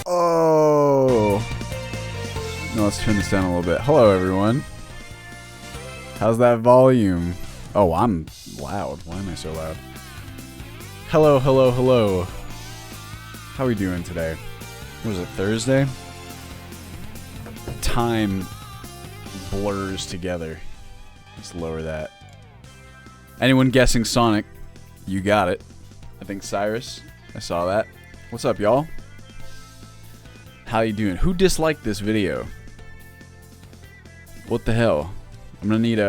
Oh. No, let's turn this down a little bit. Hello, everyone. How's that volume? Oh, I'm loud. Why am I so loud? Hello, hello, hello. How are we doing today? Was it Thursday? Time blurs together. Let's lower that. Anyone guessing Sonic? You got it. I think Cyrus. I saw that. What's up, y'all? How you doing? Who disliked this video? What the hell? I'm gonna need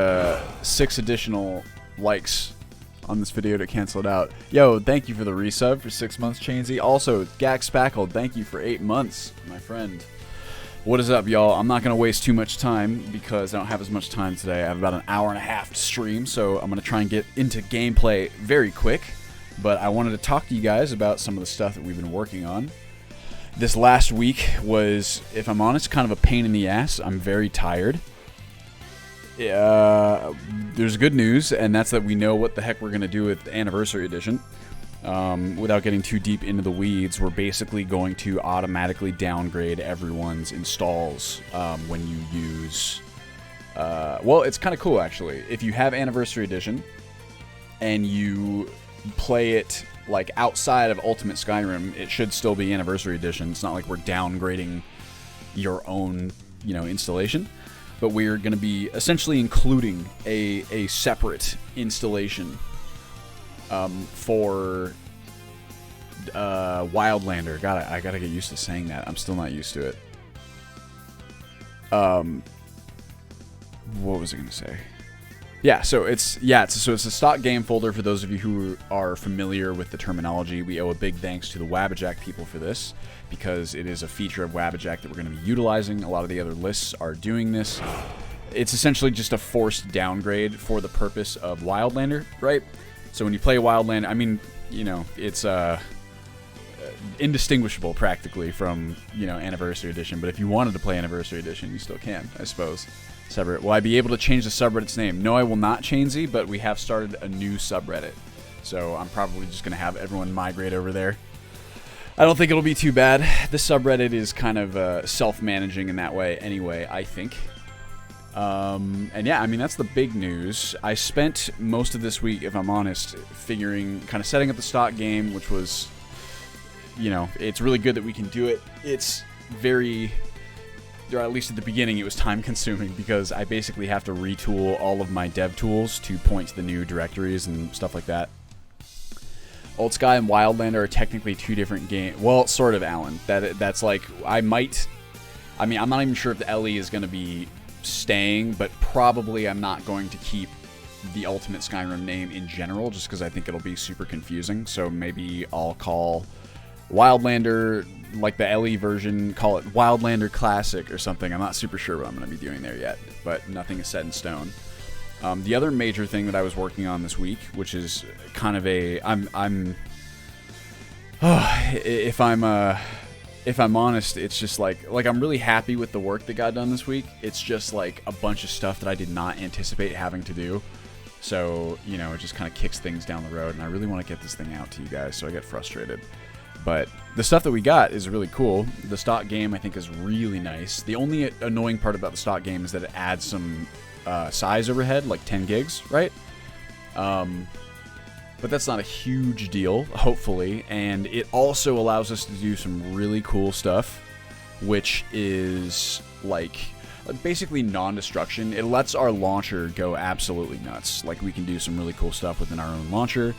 6 additional likes on this video to cancel it out. Yo, thank you for the resub for 6 months, Chainsy. Also, Gax Spackle, thank you for 8 months, my friend. What is up, y'all? I'm not gonna waste too much time because I don't have as much time today. I have about an hour and a half to stream, so I'm gonna try and get into gameplay very quick. But I wanted to talk to you guys about some of the stuff that we've been working on. This last week was, if I'm honest, kind of a pain in the ass. I'm very tired. There's good news, and that's that we know what the heck we're going to do with Anniversary Edition. Without getting too deep into the weeds, we're basically going to automatically downgrade everyone's installs when you use... well, it's kind of cool, actually. If you have Anniversary Edition, and you play it like outside of Ultimate Skyrim, it should still be Anniversary Edition. It's not like we're downgrading your own, installation. But we're going to be essentially including a separate installation for Wildlander. I gotta get used to saying that. I'm still not used to it. What was I going to say? Yeah, so it's a stock game folder for those of you who are familiar with the terminology. We owe a big thanks to the Wabbajack people for this, because it is a feature of Wabbajack that we're going to be utilizing. A lot of the other lists are doing this. It's essentially just a forced downgrade for the purpose of Wildlander, right? So when you play Wildlander, I mean, it's indistinguishable practically from, Anniversary Edition. But if you wanted to play Anniversary Edition, you still can, I suppose. Subreddit. Will I be able to change the subreddit's name? No, I will not, Chainsy, but we have started a new subreddit. So I'm probably just going to have everyone migrate over there. I don't think it'll be too bad. The subreddit is kind of self-managing in that way anyway, I think. And yeah, I mean, that's the big news. I spent most of this week, if I'm honest, kind of setting up the stock game, which was, it's really good that we can do it. It's very... or at least at the beginning, it was time-consuming because I basically have to retool all of my dev tools to point to the new directories and stuff like that. Old Sky and Wildlander are technically 2 different games. Well, sort of, Alan. That's like, I'm not even sure if the LE is going to be staying, but probably I'm not going to keep the Ultimate Skyrim name in general, just because I think it'll be super confusing. So maybe I'll call Wildlander, like the LE version, call it Wildlander Classic or something. I'm not super sure what I'm going to be doing there yet, but nothing is set in stone. The other major thing that I was working on this week, which is kind of if I'm honest, it's just like I'm really happy with the work that got done this week. It's just like a bunch of stuff that I did not anticipate having to do. So, it just kind of kicks things down the road, and I really want to get this thing out to you guys, so I get frustrated. But the stuff that we got is really cool. The stock game, I think, is really nice. The only annoying part about the stock game is that it adds some size overhead, like 10 gigs, right? But that's not a huge deal, hopefully. And it also allows us to do some really cool stuff, which is like basically non-destruction. It lets our launcher go absolutely nuts. Like, we can do some really cool stuff within our own launcher.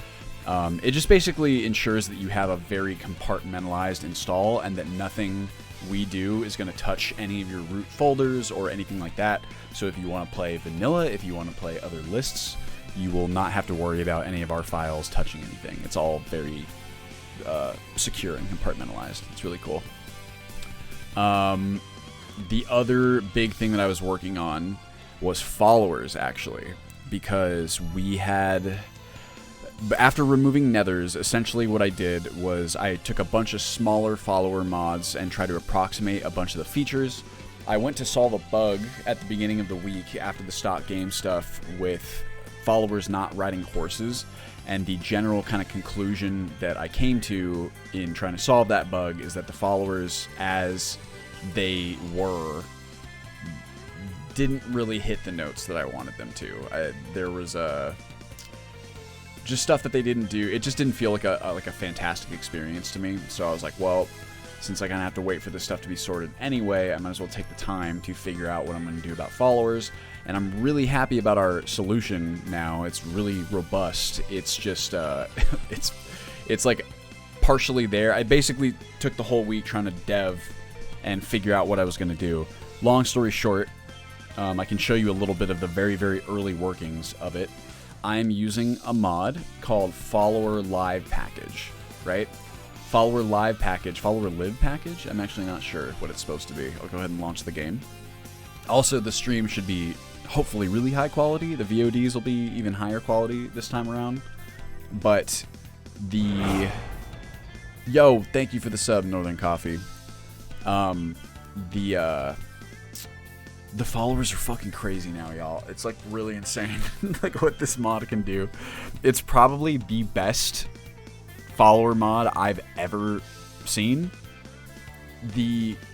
It just basically ensures that you have a very compartmentalized install and that nothing we do is going to touch any of your root folders or anything like that. So if you want to play vanilla, if you want to play other lists, you will not have to worry about any of our files touching anything. It's all very secure and compartmentalized. It's really cool. The other big thing that I was working on was followers, actually, because we had... After removing nethers, essentially what I did was I took a bunch of smaller follower mods and tried to approximate a bunch of the features. I went to solve a bug at the beginning of the week after the stock game stuff with followers not riding horses. And the general kind of conclusion that I came to in trying to solve that bug is that the followers, as they were, didn't really hit the notes that I wanted them to. There was just stuff that they didn't do. It just didn't feel like a fantastic experience to me. So I was like, well, since I kind of have to wait for this stuff to be sorted anyway, I might as well take the time to figure out what I'm going to do about followers. And I'm really happy about our solution now. It's really robust. It's just, it's like partially there. I basically took the whole week trying to dev and figure out what I was going to do. Long story short, I can show you a little bit of the very, very early workings of it. I'm using a mod called Follower Live Package, right? Follower Live Package, Follower Live Package? I'm actually not sure what it's supposed to be. I'll go ahead and launch the game. Also, the stream should be hopefully really high quality. The VODs will be even higher quality this time around. But the... Yo, thank you for the sub, Northern Coffee. The followers are fucking crazy now, y'all. It's like really insane, like what this mod can do. It's probably the best follower mod I've ever seen.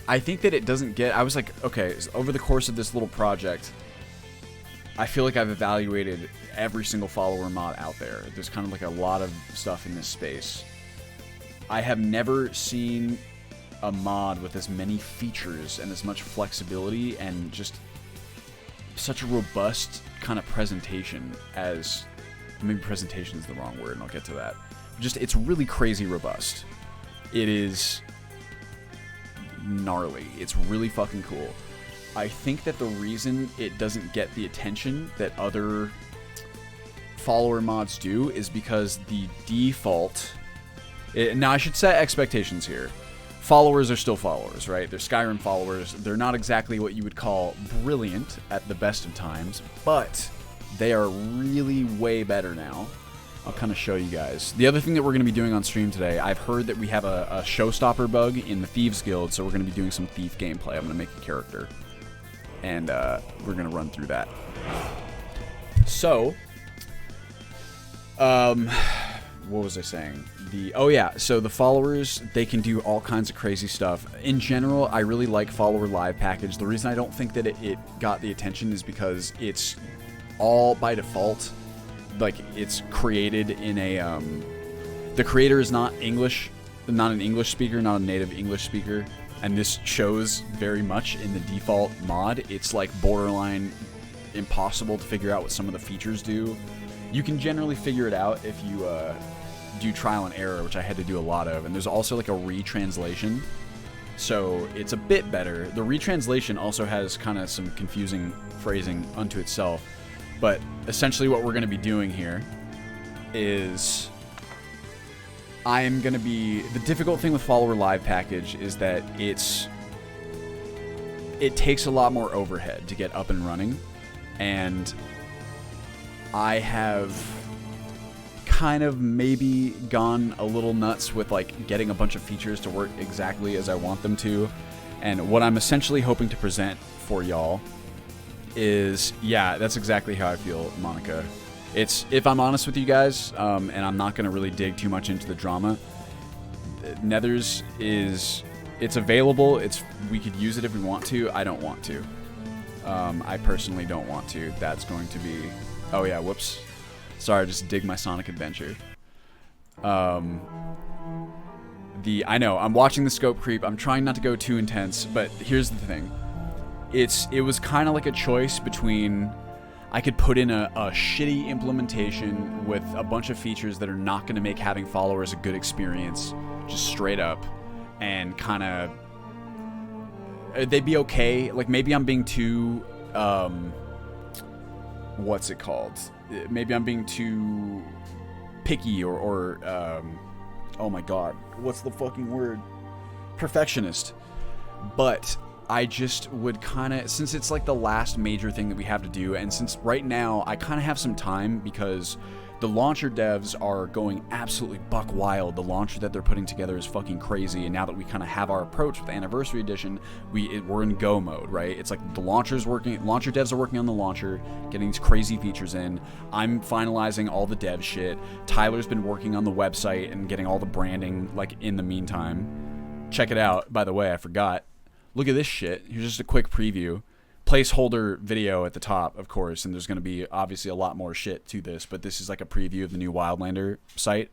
I think that it doesn't get... I was like, okay, so over the course of this little project, I feel like I've evaluated every single follower mod out there. There's kind of like a lot of stuff in this space. I have never seen a mod with as many features and as much flexibility and just such a robust kind of presentation as... Maybe presentation is the wrong word, and I'll get to that. Just, it's really crazy robust. It is gnarly. It's really fucking cool. I think that the reason it doesn't get the attention that other follower mods do is because the default... now, I should set expectations here. Followers are still followers, right? They're Skyrim followers. They're not exactly what you would call brilliant at the best of times, but they are really way better now. I'll kind of show you guys. The other thing that we're going to be doing on stream today, I've heard that we have a showstopper bug in the Thieves Guild, so we're going to be doing some thief gameplay. I'm going to make a character, and we're going to run through that. So, what was I saying? Oh yeah, so the followers, they can do all kinds of crazy stuff. In general, I really like Follower Live Package. The reason I don't think that it got the attention is because it's all by default. Like, it's created in a... the creator is not English, not an English speaker, not a native English speaker. And this shows very much in the default mod. It's like borderline impossible to figure out what some of the features do. You can generally figure it out if you do trial and error, which I had to do a lot of. And there's also like a retranslation, so it's a bit better. The retranslation also has kind of some confusing phrasing unto itself. But essentially what we're going to be doing here is I'm going to be... The difficult thing with Follower Live Package is that it takes a lot more overhead to get up and running. And I have kind of maybe gone a little nuts with like getting a bunch of features to work exactly as I want them to. And what I'm essentially hoping to present for y'all is, yeah, that's exactly how I feel, Monica. It's, if I'm honest with you guys, and I'm not going to really dig too much into the drama, Nethers is, it's available, we could use it if we want to. I don't want to. I personally don't want to. That's going to be, oh yeah, whoops. Sorry, I just dig my Sonic Adventure. I know, I'm watching the scope creep. I'm trying not to go too intense, but here's the thing. It was kind of like a choice between I could put in a shitty implementation with a bunch of features that are not going to make having followers a good experience, just straight up, and kind of they'd be okay. Like, maybe I'm being too what's it called? Maybe I'm being too picky or oh my god, what's the fucking word? Perfectionist. But I just would kind of, since it's like the last major thing that we have to do, and since right now I kind of have some time because The launcher devs are going absolutely buck wild. The launcher that they're putting together is fucking crazy. And now that we kind of have our approach with Anniversary Edition, we're in go mode, right? It's like the launcher devs are working on the launcher, getting these crazy features in. I'm finalizing all the dev shit. Tyler's been working on the website and getting all the branding like in the meantime. Check it out. By the way, I forgot. Look at this shit. Here's just a quick preview. Placeholder video at the top, of course, and there's going to be obviously a lot more shit to this, but this is like a preview of the new Wildlander site.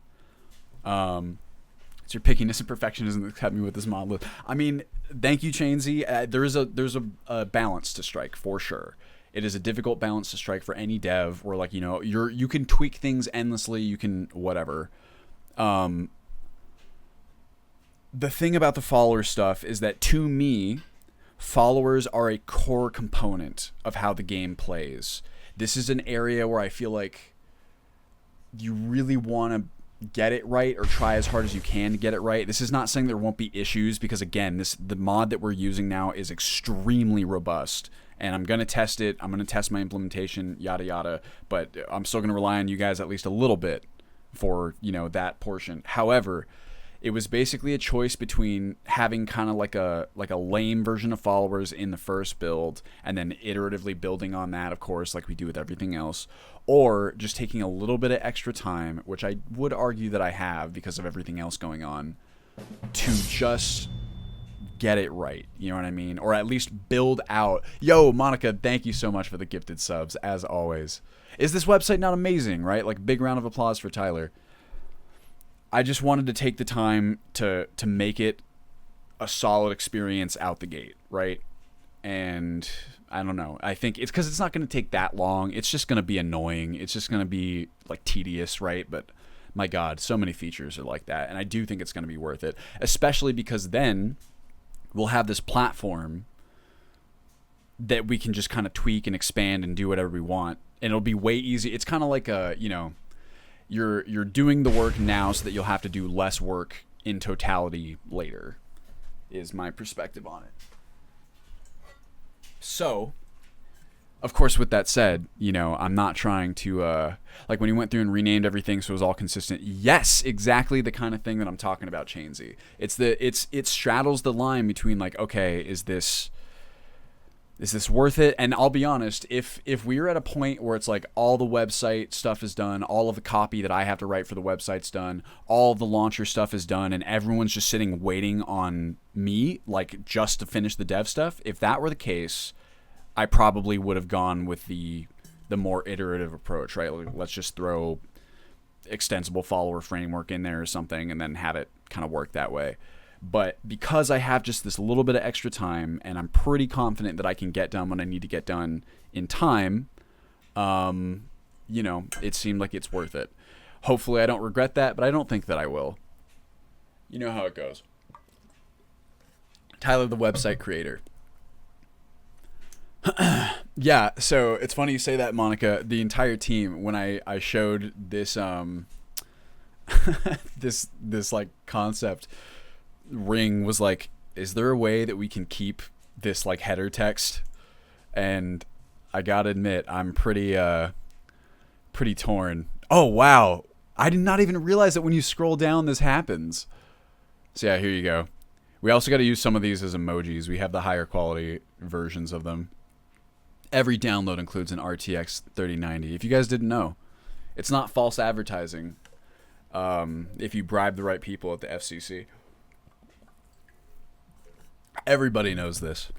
It's your pickiness and perfectionism that kept me with this monolith. I mean, thank you, Chainsy. There's a balance to strike for sure. It is a difficult balance to strike for any dev where, like, you know, you can tweak things endlessly, you can whatever. The thing about the follower stuff is that, to me, followers are a core component of how the game plays. This is an area where I feel like you really want to get it right or try as hard as you can to get it right. This is not saying there won't be issues because, again, the mod that we're using now is extremely robust. And I'm going to test it. I'm going to test my implementation, yada, yada. But I'm still going to rely on you guys at least a little bit for, you know, that portion. However, it was basically a choice between having kind of like a lame version of followers in the first build and then iteratively building on that, of course, like we do with everything else, or just taking a little bit of extra time, which I would argue that I have because of everything else going on, to just get it right. You know what I mean? Or at least build out. Yo, Monica, thank you so much for the gifted subs, as always. Is this website not amazing, right? Like, big round of applause for Tyler. I just wanted to take the time to make it a solid experience out the gate, right? And I don't know. I think it's because it's not going to take that long. It's just going to be annoying. It's just going to be like tedious, right? But my God, so many features are like that. And I do think it's going to be worth it, especially because then we'll have this platform that we can just kind of tweak and expand and do whatever we want. And it'll be way easy. It's kind of like a, you know, you're doing the work now so that you'll have to do less work in totality later, is my perspective on it. So, of course, with that said, you know, I'm not trying to, like when he went through and renamed everything so it was all consistent. Yes, exactly the kind of thing that I'm talking about, Chainsy. It straddles the line between like, okay, is this worth it? And I'll be honest, if we're at a point where it's like all the website stuff is done, all of the copy that I have to write for the website's done, all of the launcher stuff is done, and everyone's just sitting waiting on me, like just to finish the dev stuff, if that were the case, I probably would have gone with the more iterative approach, right? Like, let's just throw extensible follower framework in there or something and then have it kind of work that way. But because I have just this little bit of extra time and I'm pretty confident that I can get done what I need to get done in time, you know, it seemed like it's worth it. Hopefully I don't regret that, but I don't think that I will. You know how it goes. Tyler, the website creator. Yeah, so it's funny you say that, Monica. The entire team, when I showed this this like concept, Ring was like, is there a way that we can keep this like header text? And I gotta admit, I'm pretty torn. Oh wow, I did not even realize that when you scroll down this happens. So yeah, here you go. We also got to use some of these as emojis. We have the higher quality versions of them. Every download includes an RTX 3090. If you guys didn't know, it's not false advertising. If you bribe the right people at the FCC. Everybody knows this.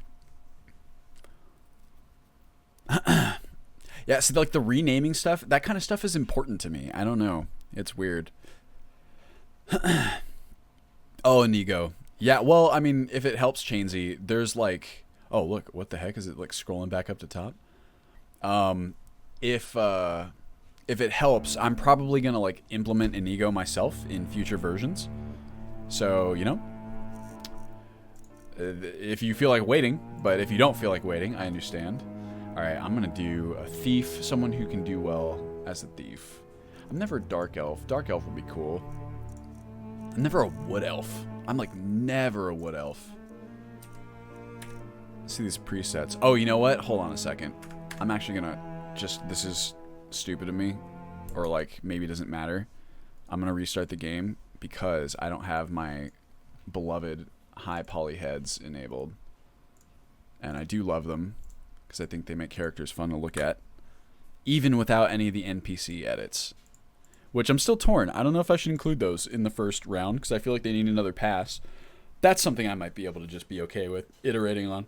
Yeah, so like the renaming stuff, that kind of stuff is important to me. I don't know. It's weird. Oh, Inigo. Yeah, well, I mean, if it helps, Chainsy, there's like... Oh, look, what the heck? Is it like scrolling back up to top? If it helps, I'm probably going to like implement Inigo myself in future versions. So, you know, if you feel like waiting, but if you don't feel like waiting, I understand. All right, I'm going to do a thief, someone who can do well as a thief. I'm never a dark elf. Dark elf would be cool. I'm never a wood elf. I'm like never a wood elf. See these presets. Oh, you know what? Hold on a second. I'm actually going to just, this is stupid of me. or like maybe it doesn't matter, I'm going to restart the game because I don't have my beloved high poly heads enabled. And I do love them because I think they make characters fun to look at, even without any of the NPC edits, which I'm still torn. I don't know if I should include those in the first round because I feel like they need another pass. That's something I might be able to just be okay with iterating on.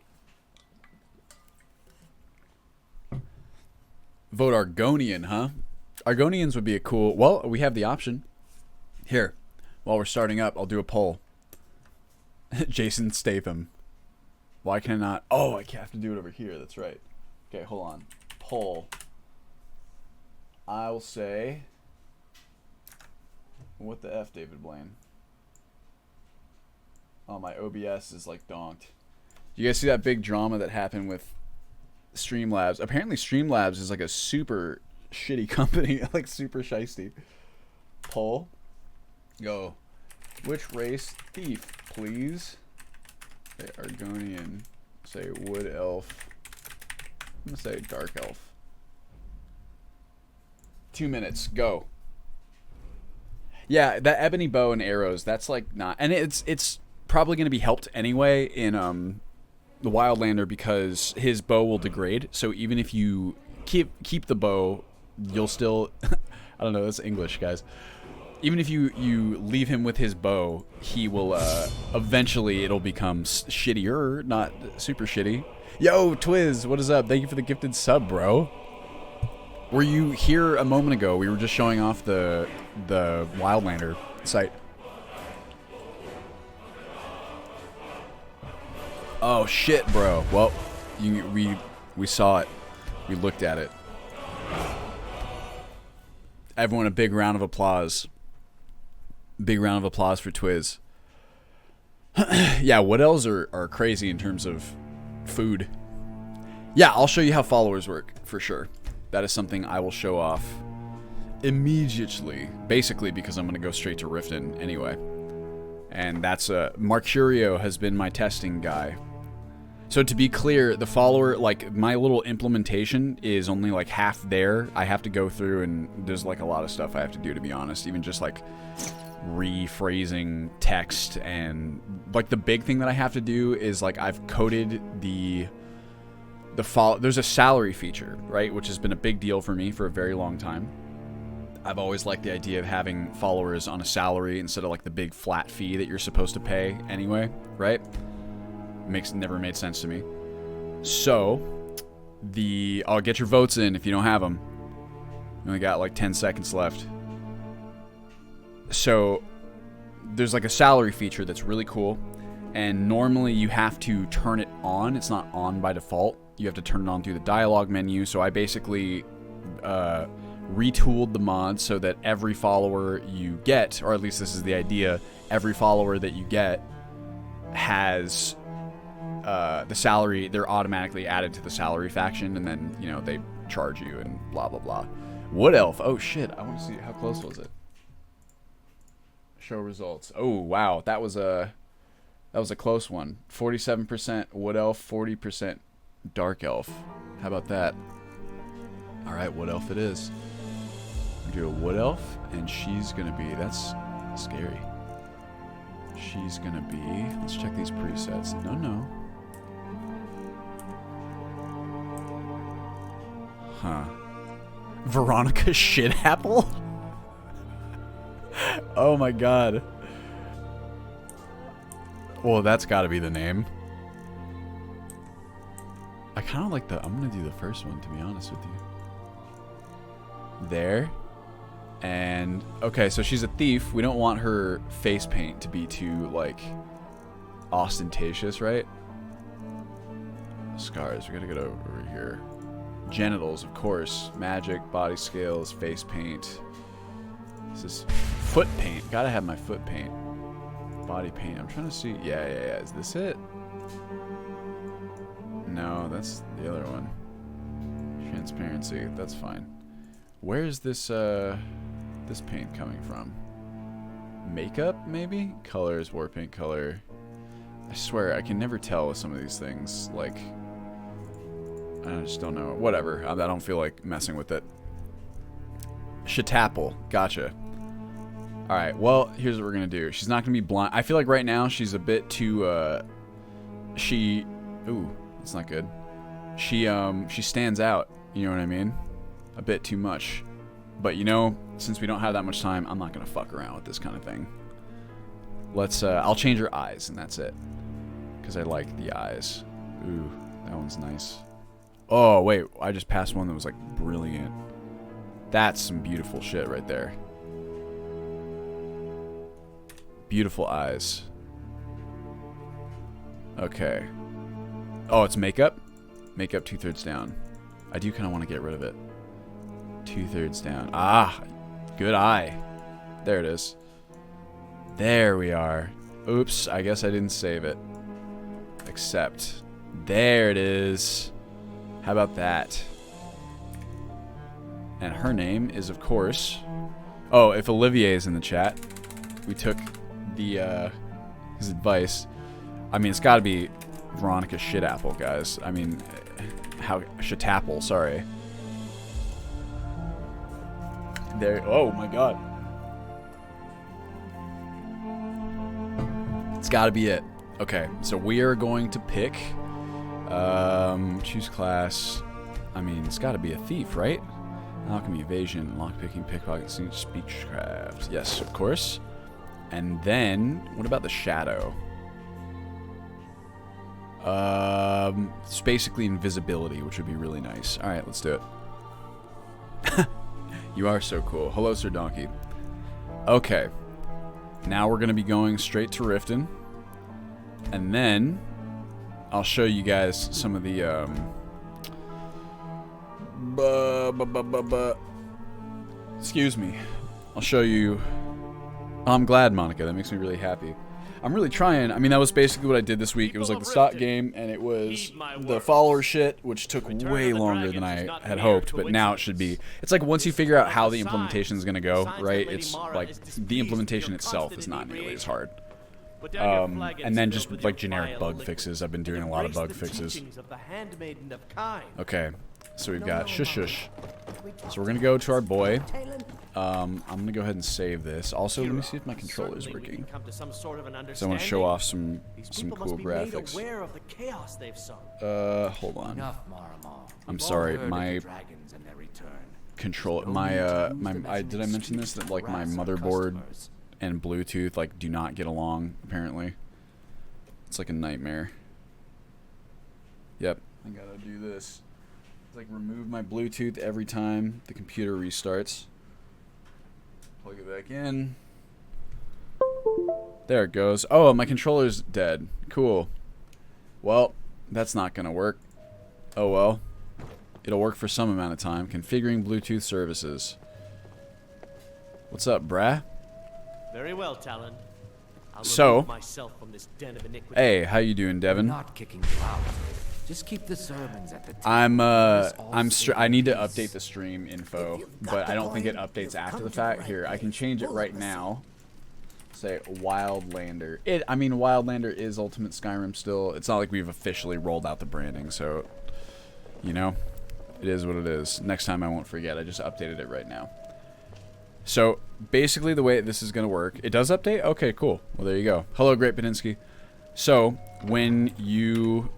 Vote Argonian, huh? Argonians would be a cool... Well, we have the option. Here, while we're starting up, I'll do a poll. Jason Statham. Why can I not... Oh, I have to do it over here. That's right. Okay, hold on. Poll. I will say... What the F, David Blaine? Oh, my OBS is like donked. You guys see that big drama that happened with Streamlabs? Apparently Streamlabs is like a super shitty company. Like super shiesty. Poll. Go. Which race thief, please? Say Argonian. Say wood elf. I'm gonna say dark elf. 2 minutes. Go. Yeah, that ebony bow and arrows, that's like not... And it's probably going to be helped anyway in the Wildlander because his bow will degrade. So even if you keep the bow, you'll still... I don't know, that's English, guys. Even if you leave him with his bow, he will... eventually, it'll become shittier, not super shitty. Yo, Twiz, what is up? Thank you for the gifted sub, bro. Were you here a moment ago? We were just showing off the Wildlander site. Oh shit, bro. Well, we saw it. We looked at it. Everyone, a big round of applause. Big round of applause for Twiz. Yeah, wood elves are crazy in terms of food. Yeah, I'll show you how followers work for sure. That is something I will show off immediately, basically because I'm going to go straight to Riften anyway. And that's Marcurio has been my testing guy. So to be clear, the follower, like my little implementation is only like half there. I have to go through and there's like a lot of stuff I have to do, to be honest, even just like rephrasing text. And like the big thing that I have to do is like I've coded there's a salary feature, right, which has been a big deal for me for a very long time. I've always liked the idea of having followers on a salary instead of like the big flat fee that you're supposed to pay anyway, right? Never made sense to me. So I'll get your votes in if you don't have them. We only got like 10 seconds left. So there's like a salary feature that's really cool, and normally you have to turn it on. It's not on by default. You have to turn it on through the dialogue menu. So I basically retooled the mod so that every follower you get, or at least this is the idea, every follower that you get has the salary. They're automatically added to the salary faction, and then, you know, they charge you and blah, blah, blah. Wood elf. Oh, shit. I want to see. How close was it? Show results. Oh, wow. That was a close one. 47% wood elf, 40% dark elf. How about that? All right, wood elf it is. I'm gonna do a wood elf, and she's gonna be... That's scary. She's gonna be... Let's check these presets. No. Huh. Veronica Shitapple? Oh my god. Well, that's gotta be the name. I kind of like I'm gonna do the first one, to be honest with you. There. And, okay, so she's a thief. We don't want her face paint to be too, like, ostentatious, right? Scars, we gotta get over here. Genitals, of course. Magic, body scales, face paint. This is foot paint. Gotta have my foot paint. Body paint. I'm trying to see. Yeah. Is this it? No, that's the other one. Transparency. That's fine. Where is this this paint coming from? Makeup, maybe? Colors, war paint color. I swear, I can never tell with some of these things. Like, I just don't know. Whatever. I don't feel like messing with it. Shatapple. Gotcha. All right. Well, here's what we're gonna do. She's not gonna be blind. I feel like right now she's a bit too. Ooh, that's not good. She stands out. You know what I mean? A bit too much. But you know, since we don't have that much time, I'm not gonna fuck around with this kind of thing. Let's. I'll change her eyes, and that's it. Because I like the eyes. Ooh, that one's nice. Oh wait, I just passed one that was like brilliant. That's some beautiful shit right there. Beautiful eyes. Okay. Oh, it's makeup? Makeup 2/3 down. I do kind of want to get rid of it. 2/3 down. Ah, good eye. There it is. There we are. Oops, I guess I didn't save it. Accept. There it is. How about that? And her name is, of course... Oh, if Olivier is in the chat, we took the his advice. I mean, it's got to be Veronica Shitapple, guys. I mean, how... Shitapple, sorry. There... Oh, my God. It's got to be it. Okay, so we are going to pick... choose class. I mean, it's got to be a thief, right? Alchemy, evasion, lockpicking, pickpocket, speechcraft. Yes, of course. And then, what about the shadow? It's basically invisibility, which would be really nice. All right, let's do it. You are so cool. Hello, Sir Donkey. Okay. Now we're going to be going straight to Riften. And then I'll show you guys some of the excuse me. I'll show you. Oh, I'm glad, Monica. That makes me really happy. I'm really trying. I mean, that was basically what I did this week. It was like the stock game, and it was the follower shit, which took way longer than I had hoped. But now it should be. It's like once you figure out how the implementation is going to go, right? It's like the implementation itself is not nearly as hard. And then just like generic bug fixes. I've been doing a lot of bug fixes. Okay, so we've got shush shush. So we're gonna go to our boy. I'm gonna go ahead and save this. Also, let me see if my controller is working. So I want to show off some cool graphics. Hold on. I'm sorry, my control, did I mention this, that like my motherboard and Bluetooth like do not get along, apparently. It's like a nightmare. Yep, I gotta do this. It's like remove my Bluetooth every time the computer restarts. Plug it back in. There it goes. Oh, my controller's dead. Cool. Well, that's not gonna work. Oh well. It'll work for some amount of time. Configuring Bluetooth services. What's up, brah? Very well, Talon. So, hey, how you doing, Devin? Not kicking you out. Just keep the servants at the table. I need to update the stream info, but I don't think it updates after the fact. Here, I can change it right now. Say Wildlander. I mean, Wildlander is Ultimate Skyrim still. It's not like we've officially rolled out the branding, so you know, it is what it is. Next time I won't forget. I just updated it right now. So basically the way this is going to work, it does update? Okay, cool. Well, there you go. Hello, Great Badinsky. So when you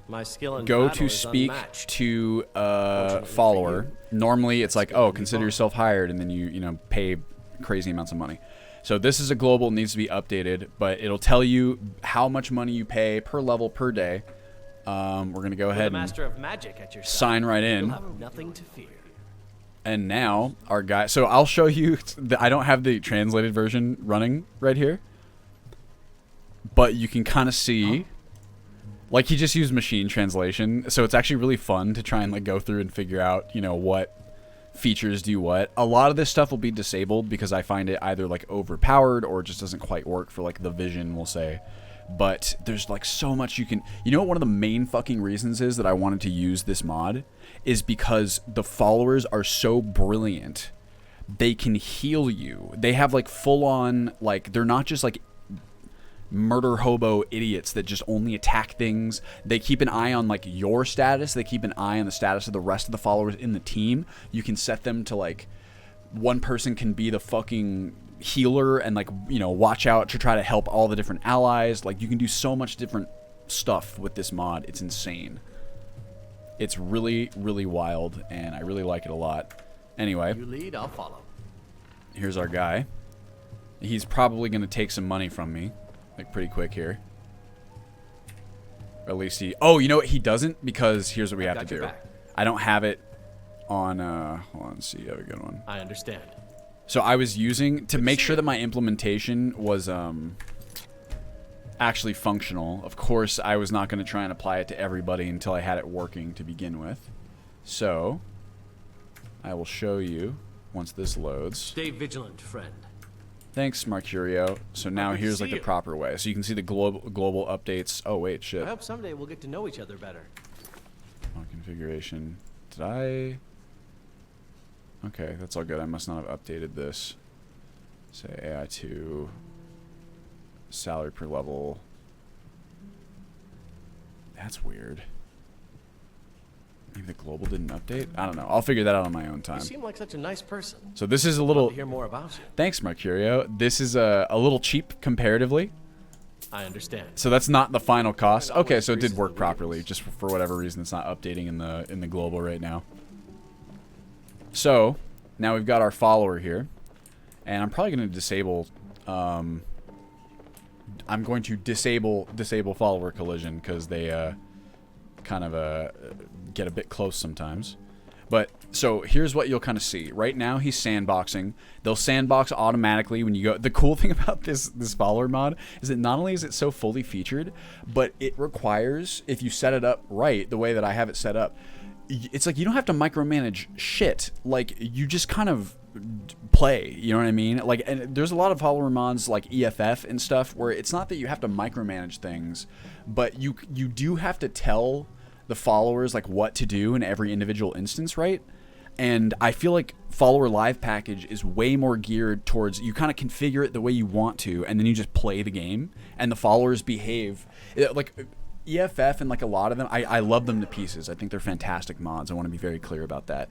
go to speak to a follower, normally it's like, oh, consider yourself hired, and then you know, pay crazy amounts of money. So this is a global, it needs to be updated, but it'll tell you how much money you pay per level per day. We're going to go ahead and sign right in. Nothing to fear. And now our guy, so I'll show you, I don't have the translated version running right here, but you can kind of see, like he just used machine translation. So it's actually really fun to try and like go through and figure out, you know, what features do what. A lot of this stuff will be disabled because I find it either like overpowered or just doesn't quite work for like the vision, we'll say. But there's like so much you can, you know what one of the main fucking reasons is that I wanted to use this mod is because the followers are so brilliant. They can heal you. They have like full on, like, they're not just like murder hobo idiots that just only attack things. They keep an eye on like your status. They keep an eye on the status of the rest of the followers in the team. You can set them to like one person can be the fucking healer and like, you know, watch out to try to help all the different allies. Like, you can do so much different stuff with this mod. It's insane. It's really, really wild, and I really like it a lot. Anyway, You lead, I'll follow. here's our guy. He's probably going to take some money from me, like, pretty quick here. Or at least he... Oh, you know what? He doesn't, because here's what we have to do. I don't have it on... hold on, let's see. Have a good one. I understand. So I was using... To make sure that my implementation was actually functional. Of course, I was not going to try and apply it to everybody until I had it working to begin with. So, I will show you once this loads. Stay vigilant, friend. Thanks, Mercurio. So now good to here's see like the you. proper way. So you can see the global updates. Oh wait, I shit. hope someday we'll get to know each other better. On configuration. Did I? Okay, that's all good. I must not have updated this. Say AI2. Salary per level. That's weird. Maybe the global didn't update? I don't know. I'll figure that out on my own time. You seem like such a nice person. So this is a Love little... to hear more about you. Thanks, Mercurio. This is a little cheap comparatively. I understand. So that's not the final cost. Always Okay, so it did increases work the properly. wheels. Just for whatever reason, it's not updating in the global right now. So now we've got our follower here, and I'm probably going to disable. I'm going to disable follower collision because they kind of get a bit close sometimes. But so here's what you'll kind of see. Right now he's sandboxing. They'll sandbox automatically when you go. The cool thing about this follower mod is that not only is it so fully featured, but it requires, if you set it up right, the way that I have it set up, it's like you don't have to micromanage shit. Like, you just kind of play, you know what I mean? Like, and there's a lot of follower mods like EFF and stuff where it's not that you have to micromanage things, but you do have to tell the followers like what to do in every individual instance, right? And I feel like follower live package is way more geared towards you kind of configure it the way you want to, and then you just play the game and the followers behave like EFF. And like a lot of them, I love them to pieces. I think they're fantastic mods. I want to be very clear about that.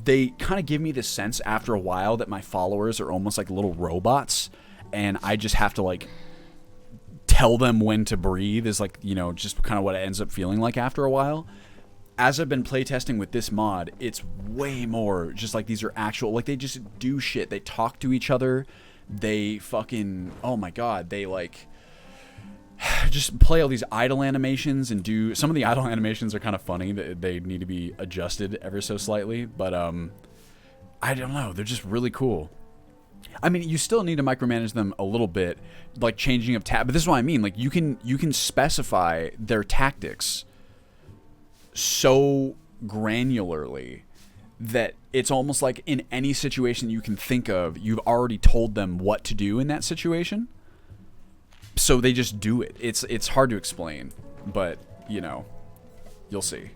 They kind of give me this sense after a while that my followers are almost like little robots, and I just have to like tell them when to breathe, is like, you know, just kind of what it ends up feeling like after a while. As I've been playtesting with this mod, it's way more just like these are actual, like they just do shit. They talk to each other. They fucking, oh my god, they like just play all these idle animations and do, some of the idle animations are kind of funny. They need to be adjusted ever so slightly, but I don't know, they're just really cool. I mean, you still need to micromanage them a little bit, like changing of tab. But this is what I mean. Like, you can specify their tactics so granularly that it's almost like in any situation you can think of, you've already told them what to do in that situation. So they just do it. It's hard to explain, but you know, you'll see.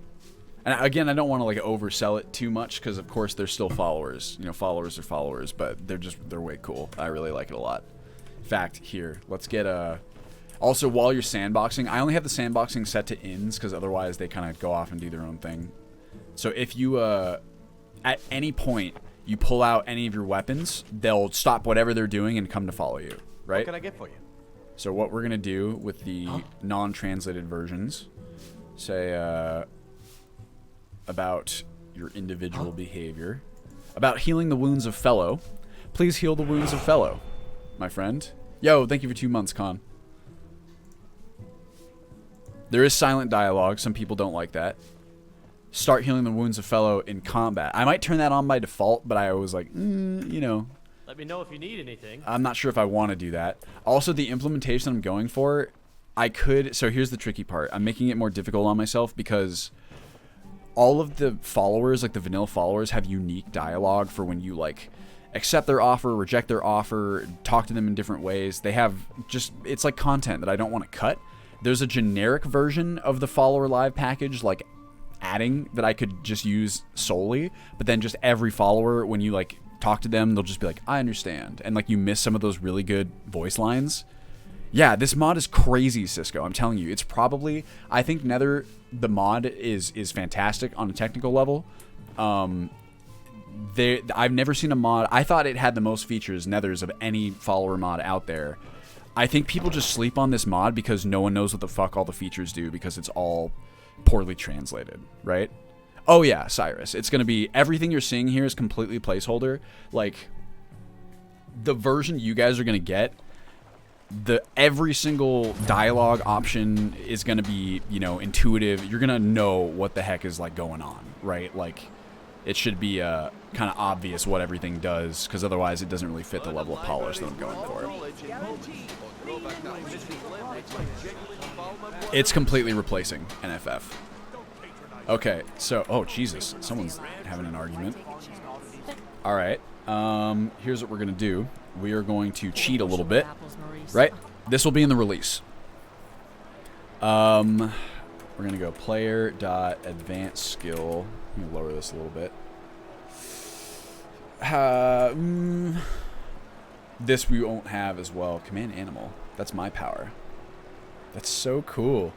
And again, I don't want to like oversell it too much because of course they're still followers. You know, followers are followers, but they're way cool. I really like it a lot. In fact, here, let's get a... Also, while you're sandboxing, I only have the sandboxing set to ins because otherwise they kind of go off and do their own thing. So if you, at any point, you pull out any of your weapons, they'll stop whatever they're doing and come to follow you, right? What can I get for you? So what we're going to do with the non-translated versions, say, about your individual behavior, about healing the wounds of fellow. Please heal the wounds of fellow, my friend. Yo, thank you for 2 months, Con. There is silent dialogue. Some people don't like that. Start healing the wounds of fellow in combat. I might turn that on by default, but I was like, you know. Let me know if you need anything. I'm not sure if I want to do that. Also, the implementation I'm going for, I could... So here's the tricky part. I'm making it more difficult on myself because all of the followers, like the vanilla followers, have unique dialogue for when you, like, accept their offer, reject their offer, talk to them in different ways. They have just... It's like content that I don't want to cut. There's a generic version of the follower live package, like, adding that I could just use solely, but then just every follower, when you, like... talk to them, they'll just be like, I understand, and like you miss some of those really good voice lines. Yeah, this mod is crazy, Cisco. I'm telling you, it's probably, I think Nether, the mod is fantastic on a technical level. I've never seen a mod. I thought it had the most features, nethers, of any follower mod out there. I think people just sleep on this mod because no one knows what the fuck all the features do because it's all poorly translated, right? Oh yeah, Cyrus. It's going to be, everything you're seeing here is completely placeholder. Like, the version you guys are going to get, every single dialogue option is going to be, you know, intuitive. You're going to know what the heck is, like, going on, right? Like, it should be kind of obvious what everything does, because otherwise it doesn't really fit the level of polish that I'm going for. It's completely replacing NFF. Okay, so, oh Jesus, someone's having an argument. All right, here's what we're gonna do. We are going to cheat a little bit, right? This will be in the release. We're gonna go player.advanced skill. Let me lower this a little bit. This we won't have as well. Command animal. That's my power. That's so cool.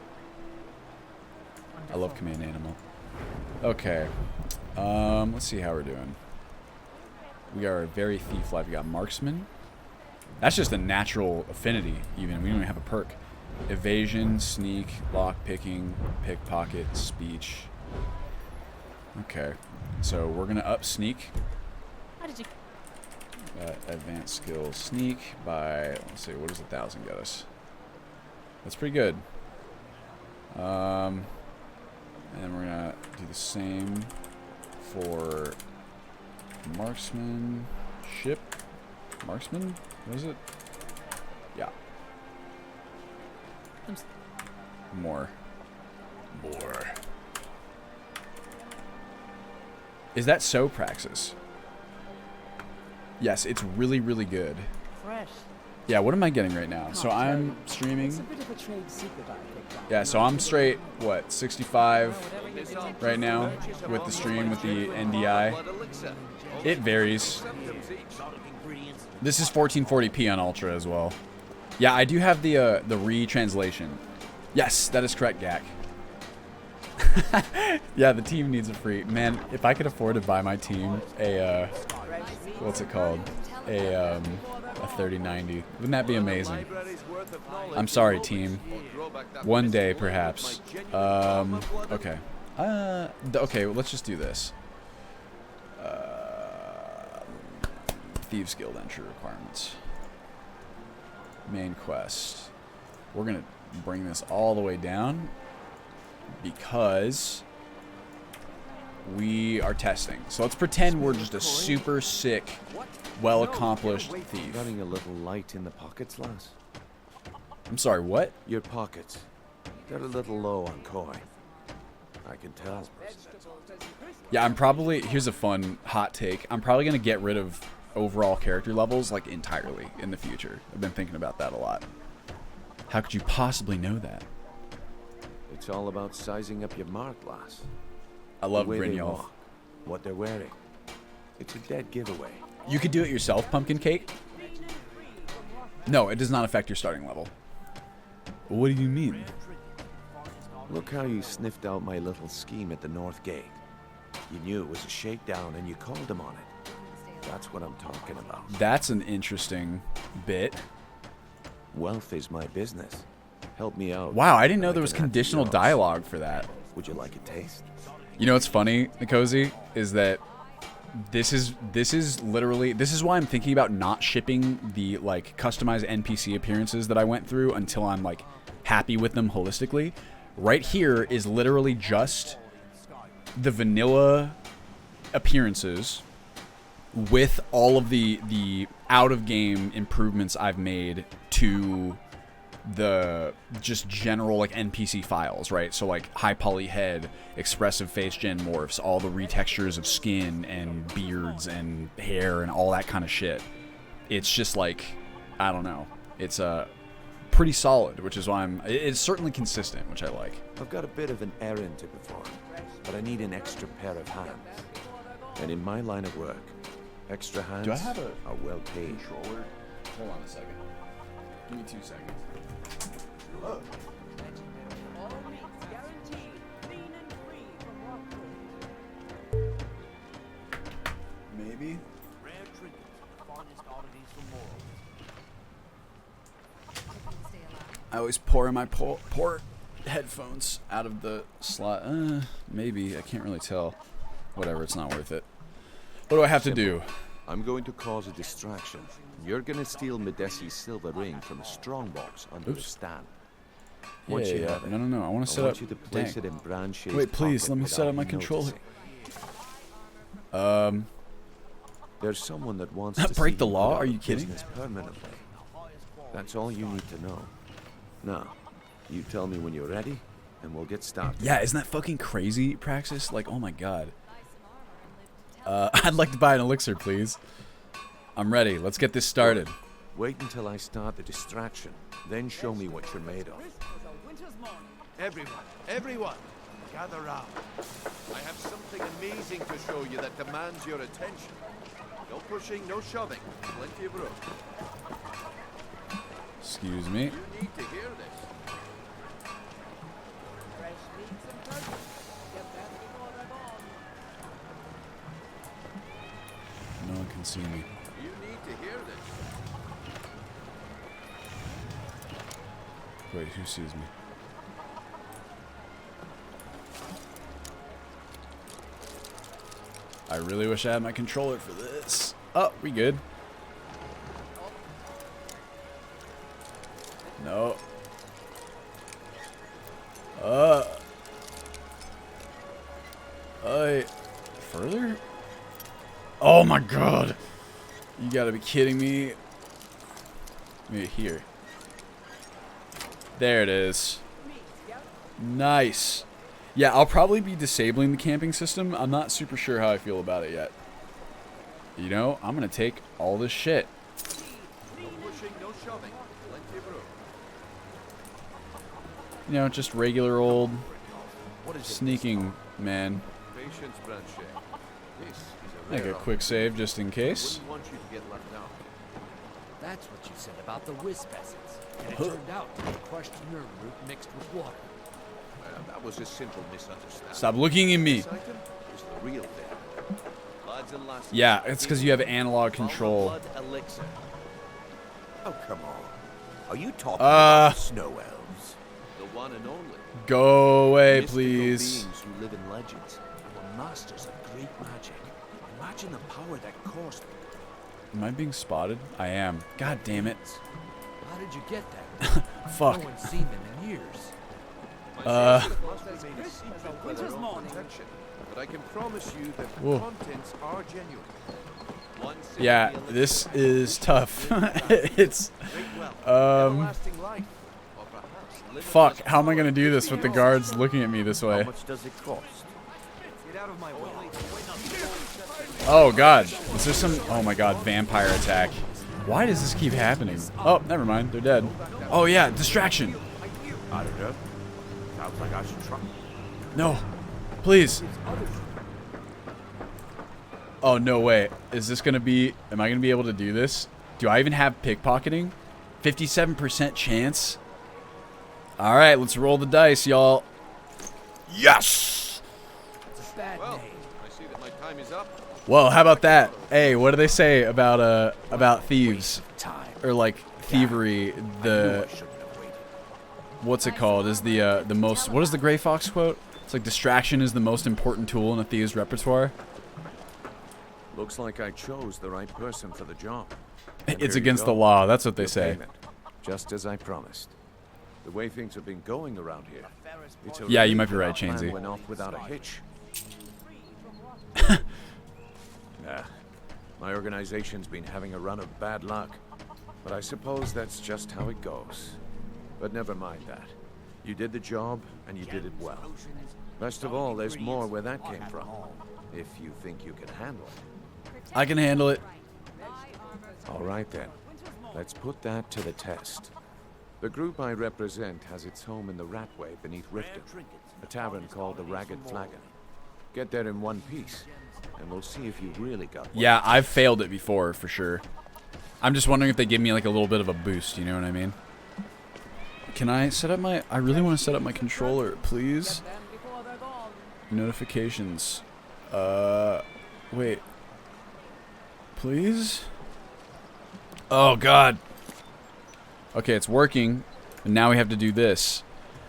I love command animal. Okay. Let's see how we're doing. We are very thief-like. We got marksman. That's just a natural affinity, even. We don't even have a perk. Evasion, sneak, lock picking, pickpocket, speech. Okay. So we're gonna up sneak. How did you? Advanced skill sneak by, let's see, what does 1,000 get us? That's pretty good. And then we're gonna do the same for marksman, ship, marksman. What is it? Yeah. More. Is that so, Praxis? Yes, it's really, really good. Fresh. Yeah, what am I getting right now? So I'm streaming. Yeah, so I'm straight, what, 65 right now with the stream, with the NDI. It varies. This is 1440p on Ultra as well. Yeah, I do have the retranslation. Yes, that is correct, Gak. Yeah, the team needs a free. Man, if I could afford to buy my team a, what's it called? A 3090. Wouldn't that be amazing? I'm sorry, team. One day, perhaps. Okay. Okay, well, let's just do this. Thieves Guild entry requirements. Main quest. We're going to bring this all the way down because we are testing. So let's pretend we're just a super sick, well-accomplished thief. Running a little light in the pockets, lass. I'm sorry, what? Your pockets. They're a little low on coin. I can tell. Yeah, I'm probably, here's a fun hot take. I'm probably going to get rid of overall character levels, like, entirely in the future. I've been thinking about that a lot. How could you possibly know that? It's all about sizing up your mark, lass. I love The way they Grignol. walk, what they're wearing. It's a dead giveaway. You could do it yourself, Pumpkin Cake? No, it does not affect your starting level. What do you mean? Look how you sniffed out my little scheme at the North Gate. You knew it was a shakedown and you called them on it. That's what I'm talking about. That's an interesting bit. Wealth is my business. Help me out. Wow, I didn't know and there was can add to conditional yours. dialogue for that. Would you like a taste? You know what's funny, Nikosi, is that this is literally, this is why I'm thinking about not shipping the, like, customized NPC appearances that I went through until I'm, like, happy with them holistically. Right here is literally just the vanilla appearances with all of the out-of-game improvements I've made to the just general, like, NPC files, right? So, like, high poly head, expressive face gen morphs, all the retextures of skin and beards and hair and all that kind of shit. It's just like, I don't know. It's pretty solid, which is why it's certainly consistent, which I like. I've got a bit of an errand to perform, but I need an extra pair of hands. And in my line of work, extra hands Do I have are well paid. Controller? Hold on a second. Give me 2 seconds. Oh. I always pour in my poor headphones out of the slot. Maybe. I can't really tell. Whatever, it's not worth it. What do I have to do? I'm going to cause a distraction. You're going to steal Medesi's silver ring from a strongbox under the stand. Once you have it, No. I want to set I up. want you to place it in Branche's Wait, please, pocket let me set up without my him controller. noticing. There's someone that wants to Break see the you law? put out Are of you kidding? business permanently. That's all you need to know. Now, you tell me when you're ready, and we'll get started. Yeah, isn't that fucking crazy, Praxis? Like, oh my god. I'd like to buy an elixir, please. I'm ready. Let's get this started. Wait until I start the distraction, then show me what you're made of. Everyone, gather round. I have something amazing to show you that demands your attention. No pushing, no shoving. Plenty of room. Excuse me. You need to hear this. No one can see me. You need to hear this. Wait, who sees me? I really wish I had my controller for this. Oh, we good. No. Further? Oh my god. You gotta be kidding me. Maybe here. There it is. Nice. Yeah, I'll probably be disabling the camping system. I'm not super sure how I feel about it yet. You know, I'm gonna take all this shit. No pushing, no shoving. Plenty of room. You know, just regular old sneaking man. Patience, Branche. This is a Make rare a quick save just in opportunity. case. Wouldn't want you to get left out. That's what you said about the wisp essence. And it turned out to be crushed nerve root mixed with water. That was a simple misunderstanding. Stop looking at me. This item is the real thing. Lads and lasses, Yeah, it's because you have analog control. Blood elixir. Oh, come on. Are you talking about snow elves? The one and only. Go away, Mystical please. beings who live in legends and were masters of great magic. Imagine the power that caused them. Am I being spotted? I am. God damn it. How did you get that? Fuck. No one's seen them in years. Must remain a secret for their own protection, but I can promise you that the Whoa. contents are genuine. One single Yeah, elixir this is tough. It's great wealth, everlasting life, or perhaps limitless fuck. How am I power. gonna do this with the guards looking at me this How way? much does it cost? Get out of my way. Oh god. Is there some oh my god, vampire attack. Why does this keep happening? Oh, never mind, they're dead. Oh yeah, distraction. I don't know. Sounds like I should try. No. Please. Oh no way. Is this gonna be am I gonna be able to do this? Do I even have pickpocketing? 57% chance? Alright, let's roll the dice, y'all. Yes! It's a bad Well, name. I see that my time is up. Well, how about that? Hey, what do they say about thieves? Time. Or like thievery, the what's it called? Is the most what is the Gray Fox quote? It's like distraction is the most important tool in a thieves repertoire. Looks like I chose the right person for the job. And It's here you against go. the law, that's what they Your say. payment, just as I promised. The way things have been going around here, it's a Yeah, you relief might be right, that our plan Chainsy. went off without a hitch. Nah, my organization's been having a run of bad luck, but I suppose that's just how it goes. But never mind that. You did the job, and you did it well. Best of all, there's more where that came from, if you think you can handle it. I can handle it. All right then, let's put that to the test. The group I represent has its home in the Ratway beneath Riften, a tavern called the Ragged Flagon. Get there in one piece, and we'll see if you really got one. Yeah, I've failed it before for sure. I'm just wondering if they give me like a little bit of a boost, you know what I mean? Can I set up my I really want to set up my controller, please. Notifications. Wait. Please? Oh god. Okay, it's working. And now we have to do this.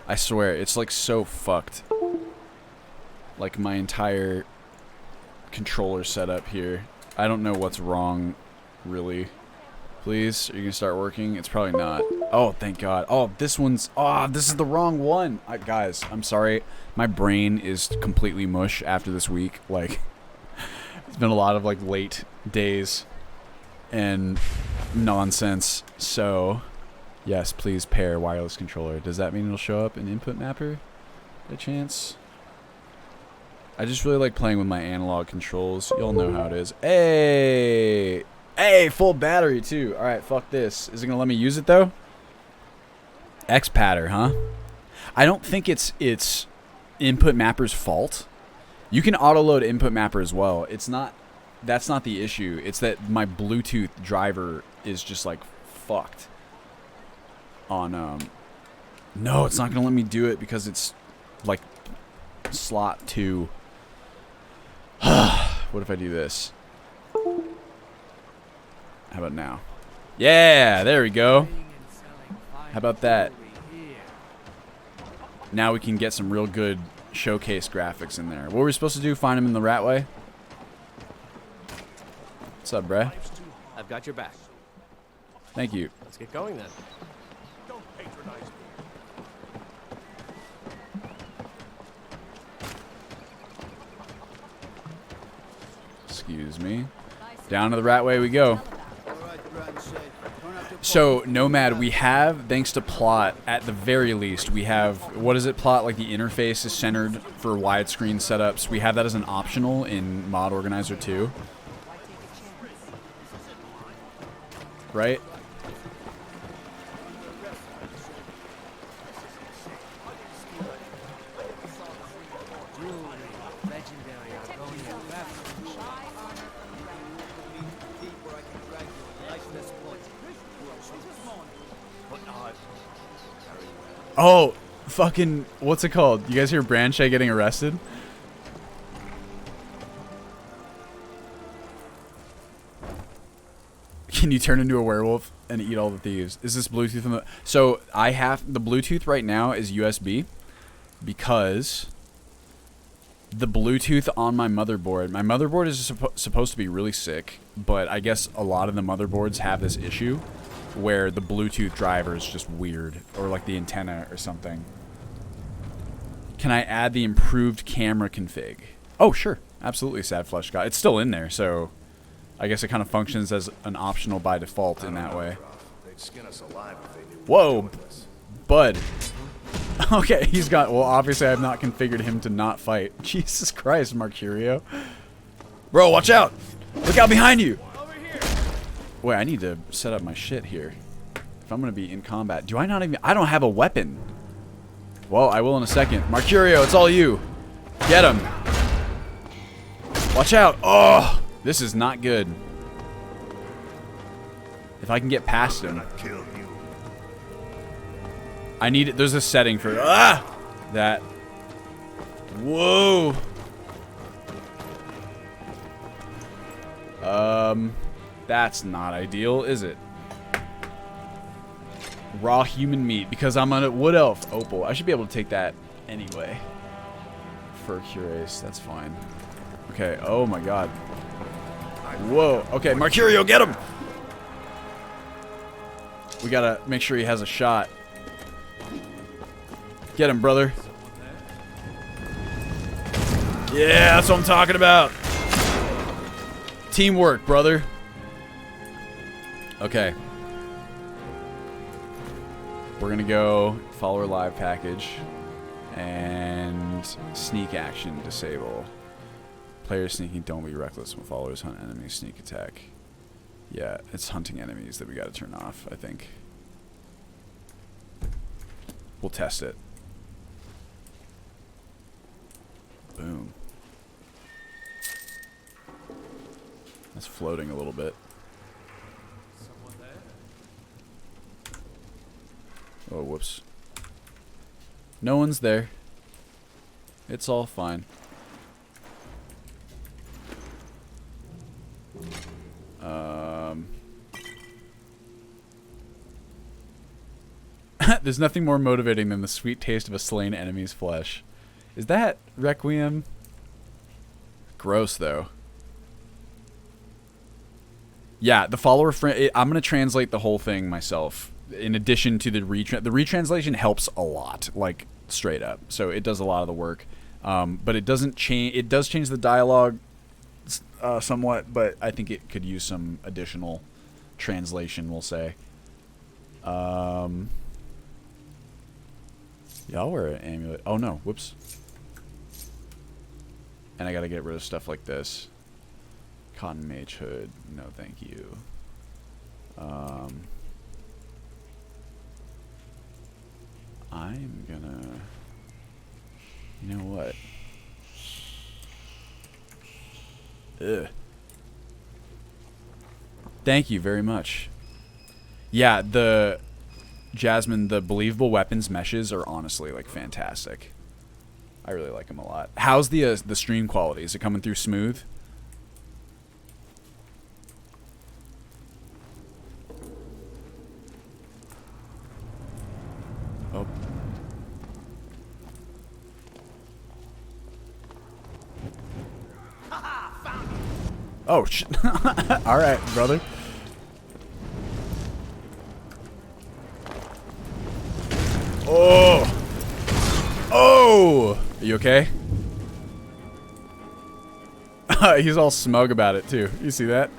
I swear, it's like so fucked. Like my entire controller setup here. I don't know what's wrong, really. Please, are you gonna start working? It's probably not. Oh, thank God. Oh, this one's... Oh, this is the wrong one. Guys, I'm sorry. My brain is completely mush after this week. Like, it's been a lot of, like, late days and nonsense. So, yes, please pair wireless controller. Does that mean it'll show up in input mapper by chance? I just really like playing with my analog controls. Y'all know how it is. Hey! Hey, full battery, too. All right, fuck this. Is it going to let me use it, though? X-Patter, huh? I don't think it's input mapper's fault. You can auto-load input mapper as well. It's not... That's not the issue. It's that my Bluetooth driver is just, like, fucked. On, No, it's not going to let me do it because it's, like, slot 2. What if I do this? How about now? Yeah, there we go. How about that? Now we can get some real good showcase graphics in there. What were we supposed to do? Find him in the Ratway? What's up, bruh? I've got your back. Thank you. Let's get going then. Don't patronize me. Excuse me. Down to the Ratway we go. So, Nomad, we have, thanks to Plot, at the very least, we have, what is it, Plot? Like the interface is centered for widescreen setups. We have that as an optional in Mod Organizer 2. Right? Oh, fucking, what's it called? You guys hear Branche getting arrested? Can you turn into a werewolf and eat all the thieves? Is this Bluetooth on the... So, I have... The Bluetooth right now is USB because the Bluetooth on my motherboard... My motherboard is supposed to be really sick, but I guess a lot of the motherboards have this issue where the Bluetooth driver is just weird, or like the antenna or something. Can I add the improved camera config? Oh, sure. Absolutely, Sad Flesh God. It's still in there, so I guess it kind of functions as an optional by default in that way. Whoa, bud. Okay, he's got... Well, obviously I have not configured him to not fight. Jesus Christ, Mercurio. Bro, watch out! Look out behind you! Wait, I need to set up my shit here. If I'm going to be in combat. Do I not even... I don't have a weapon. Well, I will in a second. Mercurio, it's all you. Get him. Watch out. Oh, this is not good. If I can get past him. I need it. There's a setting for... that. Whoa. That's not ideal, is it? Raw human meat, because I'm on a wood elf opal. I should be able to take that anyway. Fur cuirass, that's fine. Okay, oh my god. Whoa, okay, Mercurio, get him! We gotta make sure he has a shot. Get him, brother. Yeah, that's what I'm talking about. Teamwork, brother. Okay. We're gonna go follower live package and sneak action disable. Players sneaking, don't be reckless when followers hunt enemies. Sneak attack. Yeah, it's hunting enemies that we gotta turn off, I think. We'll test it. Boom. That's floating a little bit. Oh, whoops. No one's there. It's all fine. There's nothing more motivating than the sweet taste of a slain enemy's flesh. Is that Requiem? Gross, though. Yeah, the follower friend. I'm gonna translate the whole thing myself. In addition to the retranslation helps a lot, like straight up. So it does a lot of the work, but it doesn't change. It does change the dialogue somewhat, but I think it could use some additional translation. We'll say. Yeah, I'll wear an amulet. Oh no, whoops. And I gotta get rid of stuff like this. Cotton mage hood. No, thank you. I'm gonna... You know what? Ugh. Thank you very much. Yeah, the... Jasmine, the believable weapons meshes are honestly, like, fantastic. I really like them a lot. How's the stream quality? Is it coming through smooth? Oh. Oh, shit. All right, brother. Oh. Oh. Are you okay? He's all smug about it, too. You see that?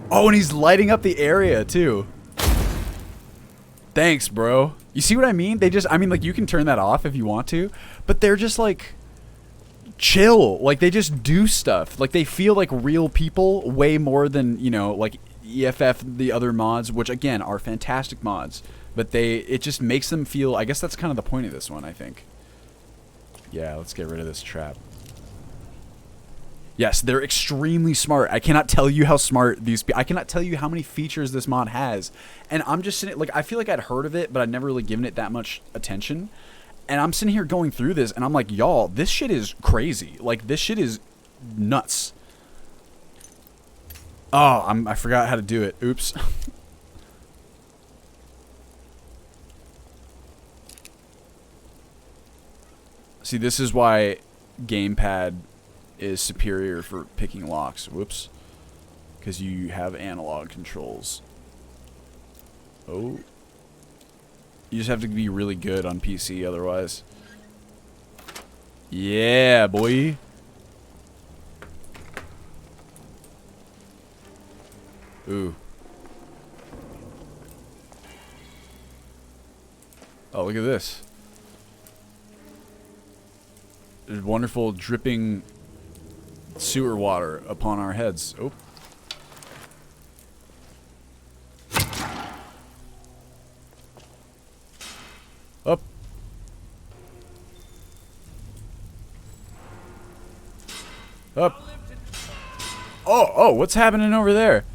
Oh, and he's lighting up the area, too. Thanks, bro. You see what I mean? They just, I mean, like, you can turn that off if you want to, but they're just, like, chill. Like, they just do stuff. Like, they feel like real people way more than, you know, like, EFF, the other mods, which, again, are fantastic mods. But it just makes them feel, I guess that's kind of the point of this one, I think. Yeah, let's get rid of this trap. Yes, they're extremely smart. I cannot tell you how smart these I cannot tell you how many features this mod has. And I'm just sitting, like, I feel like I'd heard of it, but I'd never really given it that much attention. And I'm sitting here going through this, and I'm like, y'all, this shit is crazy. Like, this shit is nuts. Oh, I forgot how to do it. Oops. See, this is why gamepad is superior for picking locks. Whoops. Because you have analog controls. Oh. You just have to be really good on PC otherwise. Yeah, boy. Ooh. Oh, look at this. There's wonderful dripping sewer water upon our heads. Oh. Up. Up. Oh, what's happening over there?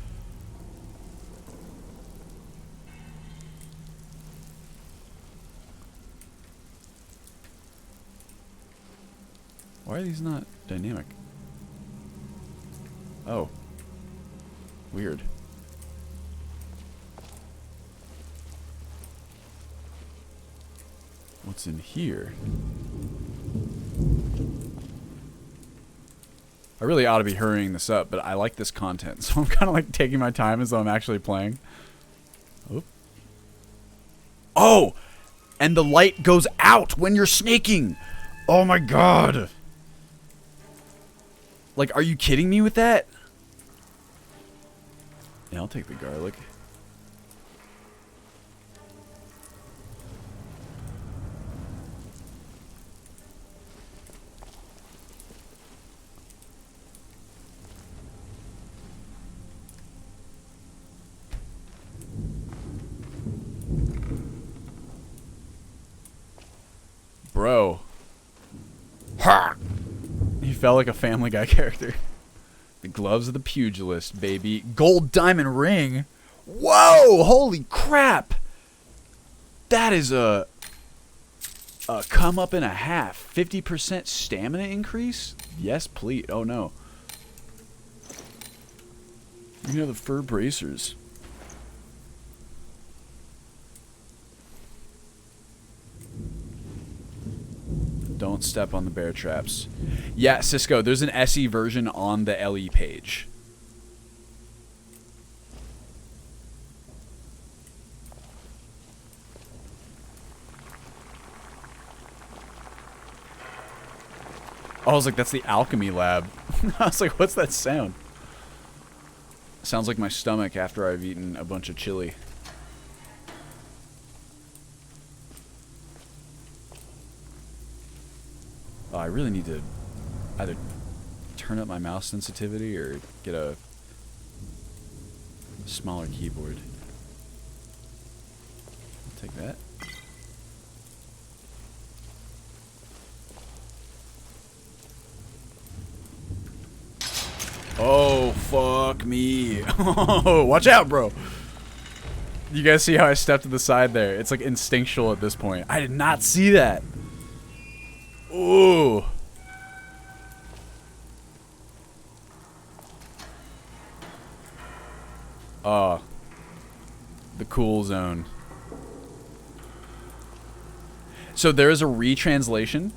Why are these not dynamic? Oh. Weird. What's in here? I really ought to be hurrying this up, but I like this content, so I'm kind of like taking my time as though I'm actually playing. Oh. Oh! And the light goes out when you're snaking! Oh my god! Like, are you kidding me with that? Yeah, I'll take the garlic. Bro. Ha! He felt like a Family Guy character. The gloves of the pugilist, baby. Gold diamond ring. Whoa! Holy crap! That is a come up and a half. 50% stamina increase? Yes, please. Oh no. You know the fur bracers. Don't step on the bear traps. Yeah, Cisco, there's an SE version on the LE page. Oh, I was like, that's the alchemy lab. I was like, what's that sound? Sounds like my stomach after I've eaten a bunch of chili. Oh, I really need to either turn up my mouse sensitivity or get a smaller keyboard. I'll take that. Oh, fuck me. Oh, watch out, bro. You guys see how I stepped to the side there? It's like instinctual at this point. I did not see that. Ooh. Oh. The cool zone. So there is a retranslation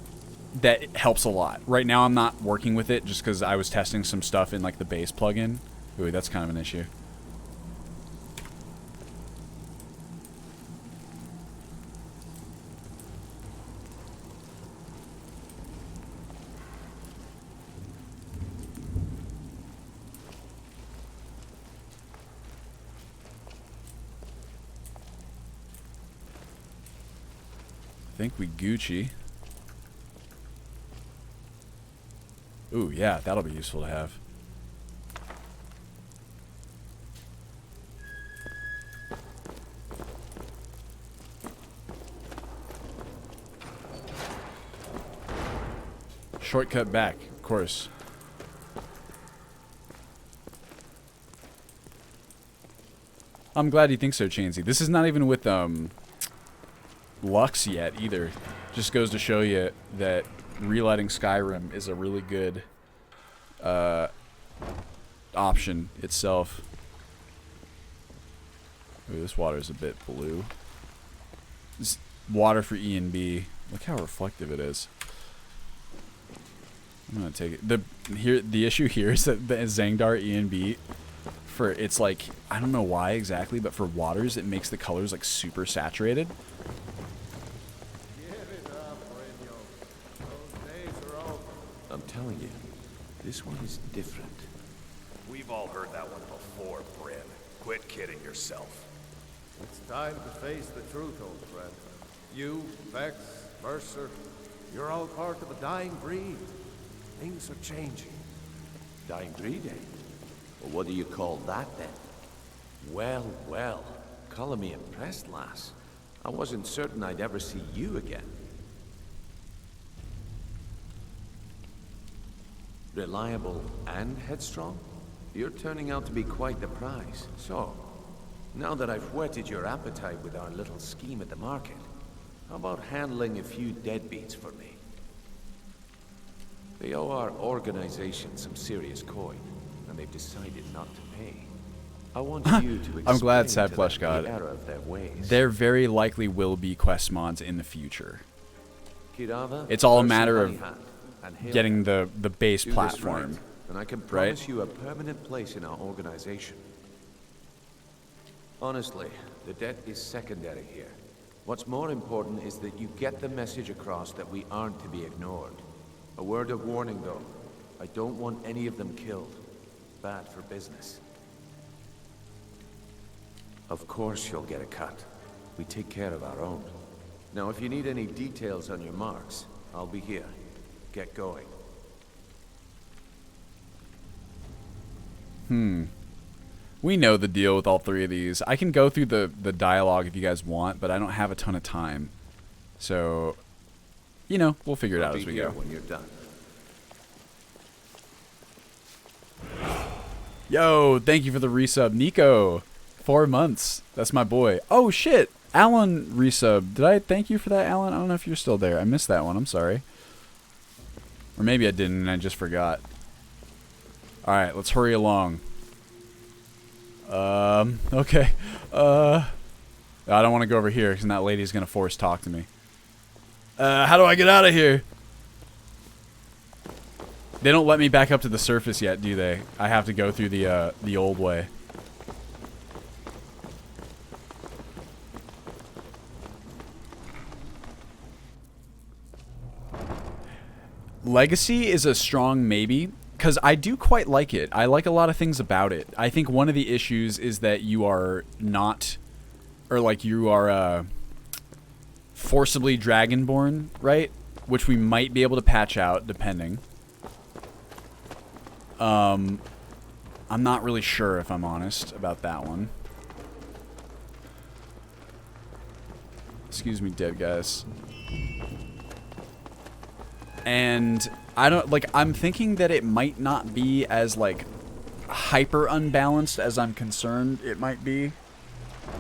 that helps a lot. Right now I'm not working with it just because I was testing some stuff in like the base plugin. Ooh, that's kind of an issue. I think we Gucci. Ooh, yeah, that'll be useful to have. Shortcut back, of course. I'm glad you think so, Chainsy. This is not even with Lux yet either. Just goes to show you that relighting Skyrim is a really good option itself. Ooh, this water is a bit blue. This water for E and B. Look how reflective it is. I'm gonna take it. The issue here is that the Zangdar E and B, for it's like, I don't know why exactly, but for waters it makes the colors like super saturated. I'm telling you, this one is different. We've all heard that one before, Bryn. Quit kidding yourself. It's time to face the truth, old friend. You, Vex, Mercer, you're all part of a dying breed. Things are changing. Dying breed, eh? Well, what do you call that, then? Well, well. Color me impressed, lass. I wasn't certain I'd ever see you again. Reliable and headstrong? You're turning out to be quite the prize. So, now that I've whetted your appetite with our little scheme at the market, how about handling a few deadbeats for me? They owe our organization some serious coin, and they've decided not to pay. I want you to I'm glad explain Sad to Flesh them got the it. error of their ways. There very likely will be quest mods in the future. Kirava, It's all a Mercer, matter of Honeyhat, and Hail. getting the base Do this platform. right, and I can right? promise you a permanent place in our organization. Honestly, the debt is secondary here. What's more important is that you get the message across that we aren't to be ignored. A word of warning, though. I don't want any of them killed. Bad for business. Of course you'll get a cut. We take care of our own. Now, if you need any details on your marks, I'll be here. Get going. We know the deal with all three of these. I can go through the dialogue if you guys want, but I don't have a ton of time. So, you know, we'll figure it out I'll as be we here go. when you're done. Yo, thank you for the resub. Nico, 4 months. That's my boy. Oh, shit. Alan resub. Did I thank you for that, Alan? I don't know if you're still there. I missed that one. I'm sorry. Or maybe I didn't and I just forgot. All right, let's hurry along. Okay. I don't want to go over here because that lady's going to force talk to me. How do I get out of here? They don't let me back up to the surface yet, do they? I have to go through the old way. Legacy is a strong maybe, because I do quite like it. I like a lot of things about it. I think one of the issues is that you are not, or like you are forcibly dragonborn, right? Which we might be able to patch out, depending. I'm not really sure, if I'm honest, about that one. Excuse me, dead guys. And I don't, like, I'm thinking that it might not be as, like, hyper unbalanced as I'm concerned it might be.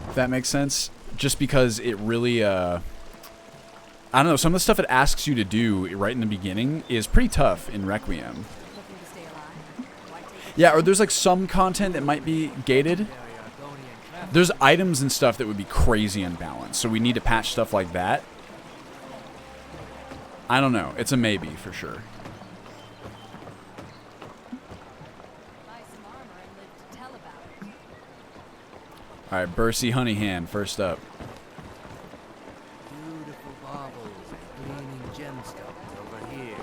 If that makes sense. Just because it really, I don't know, some of the stuff it asks you to do right in the beginning is pretty tough in Requiem. Yeah, or there's, like, some content that might be gated. There's items and stuff that would be crazy unbalanced, so we need to patch stuff like that. I don't know. It's a maybe, for sure. Alright, Bursey Honeyhand, first up. Beautiful baubles and gleaming gemstones over here.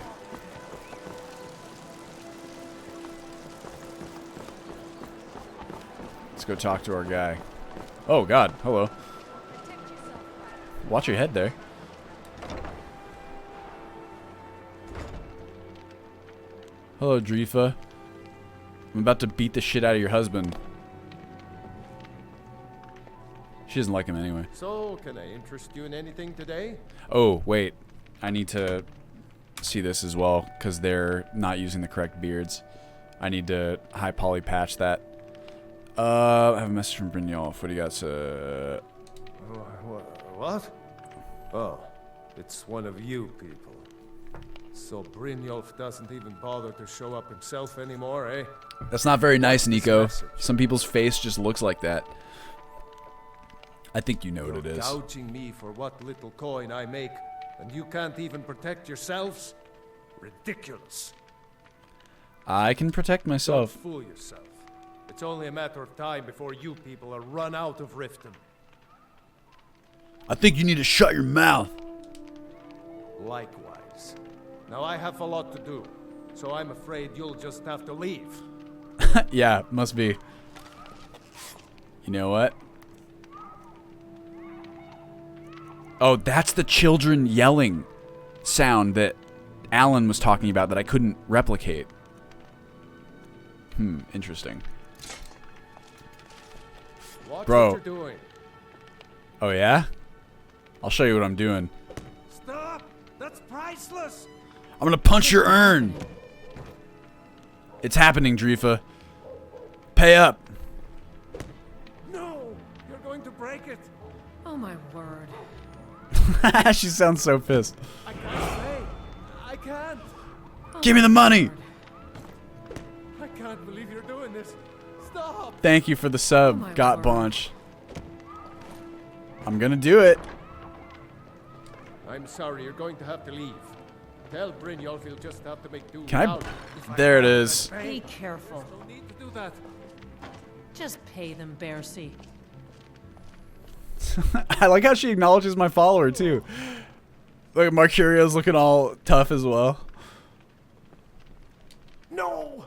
Let's go talk to our guy. Oh, God. Hello. Watch your head there. Hello, Drifa. I'm about to beat the shit out of your husband. She doesn't like him anyway. So, can I interest you in anything today? Oh, wait. I need to see this as well, because they're not using the correct beards. I need to high poly patch that. I have a message from Brynjolf. What do you got to... What? Oh, it's one of you people. So Brynjolf doesn't even bother to show up himself anymore, eh? That's not very nice, Nico. message? Some people's face just looks like that. I think you know what it You're is. gouging me for what little coin I make, and you can't even protect yourselves? Ridiculous. I can protect Don't myself. fool yourself. It's only a matter of time before you people are run out of Riften. I think you need to shut your mouth. Likewise. Now I have a lot to do, so I'm afraid you'll just have to leave. Yeah, must be. You know what? Oh, that's the children yelling sound that Alan was talking about that I couldn't replicate. Interesting. Watch Bro. what you're doing. Oh, yeah? I'll show you what I'm doing. Stop! That's priceless! I'm gonna punch your urn! It's happening, Drifa. Pay up! No! You're going to break it! Oh my word. She sounds so pissed. I can't pay! I can't! Give me the money! I can't believe you're doing this! Stop! Thank you for the sub, my Got word. Bunch. I'm gonna do it. I'm sorry, you're going to have to leave. Tell Brynjolf he'll just have to make do Can I- without if I There it can't is. pay. Be careful. Don't need to do that. Just pay them, Bearsy. I like how she acknowledges my follower, too. Look, Mercurio's looking all tough as well. No!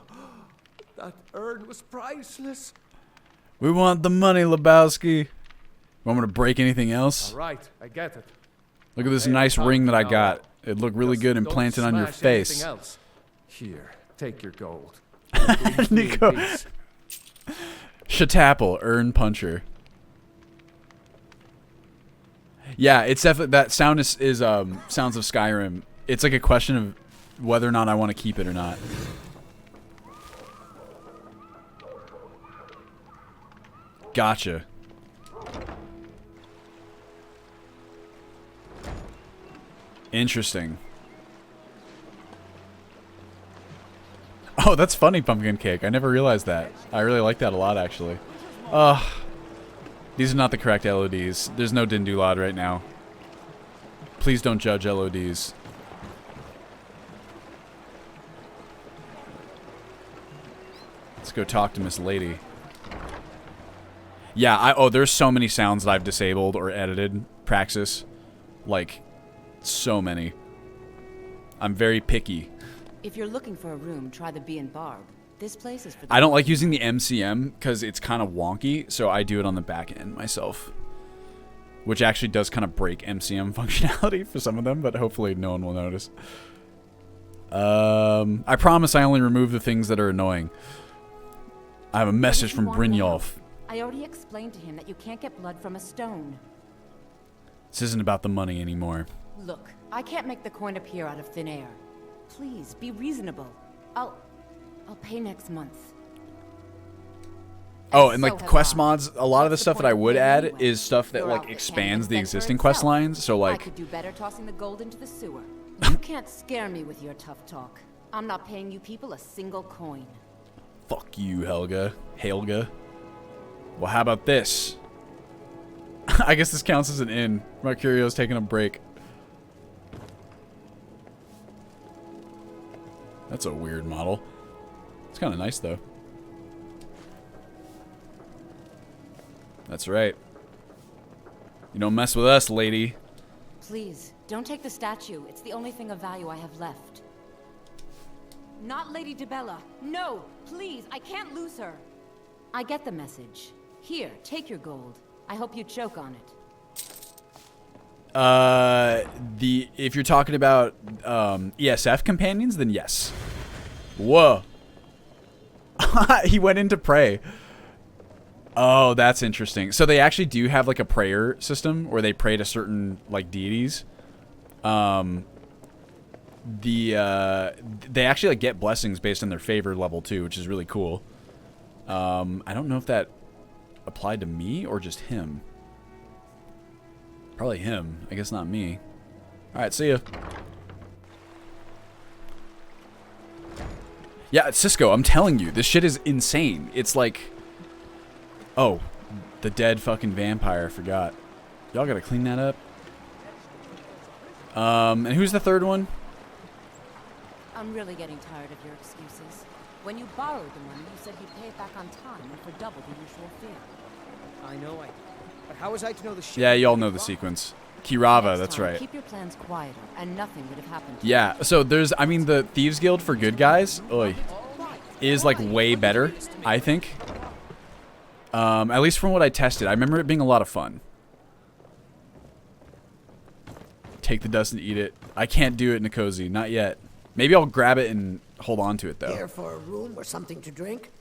That urn was priceless. We want the money, Lebowski. Want me to break anything else? All right, I get it. Look at this Hey, nice time ring that I now. got. It looked really Just good don't implanted on your smash face. anything else. Here, take your gold. Nico. Peace. Shatapple, Urn Puncher. Yeah, it's definitely, that sound is Sounds of Skyrim. It's like a question of whether or not I want to keep it or not. Gotcha. Interesting. Oh, that's funny, Pumpkin Cake. I never realized that. I really like that a lot, actually. These are not the correct LODs. There's no Dindulad right now. Please don't judge LODs. Let's go talk to Miss Lady. Yeah, there's so many sounds that I've disabled or edited. Praxis. Like, so many. I'm very picky. If you're looking for a room, try the Bee and Barb. This place is for the I don't like using the MCM because it's kind of wonky, so I do it on the back end myself. Which actually does kind of break MCM functionality for some of them, but hopefully no one will notice. I promise I only remove the things that are annoying. I have a message from Brynjolf. I already explained to him that you can't get blood from a stone. This isn't about the money anymore. Look, I can't make the coin appear out of thin air. Please, be reasonable. I'll pay next month. Oh, and like the quest mods, a lot of the stuff that I would add is stuff that like expands the existing quest lines. So I like, could do better tossing the gold into the sewer. You can't scare me with your tough talk. I'm not paying you people a single coin. fuck you, Helga. Well, how about this? I guess this counts as an inn. Mercurio's taking a break. That's a weird model. It's kind of nice, though. That's right. You don't mess with us, lady. Please, don't take the statue. It's the only thing of value I have left. Not Lady DeBella. No, please, I can't lose her. I get the message. Here, take your gold. I hope you choke on it. If you're talking about ESF companions, then yes. Whoa. He went into pray. Oh, that's interesting. So they actually do have like a prayer system where they pray to certain like deities. They actually like get blessings based on their favor level too, which is really cool. I don't know if that applied to me or just him. Probably him. I guess not me. All right, see ya. Yeah, it's Cisco. I'm telling you, this shit is insane. It's like, oh, the dead fucking vampire. I forgot. Y'all gotta clean that up. And who's the third one? I'm really getting tired of your excuses. When you borrowed the money, you said you'd pay it back on time and for double the usual fee. I know but how was I to know the shit? Yeah, y'all know the sequence. Kirava, Next that's time, right. Keep your plans quieter, and nothing would have happened to Yeah, so there's, I mean, the Thieves Guild for good guys, is like way better, I think. At least from what I tested. I remember it being a lot of fun. Take the dust and eat it. I can't do it, Nikosi, not yet. Maybe I'll grab it and hold on to it, though. Here for a room or something to drink?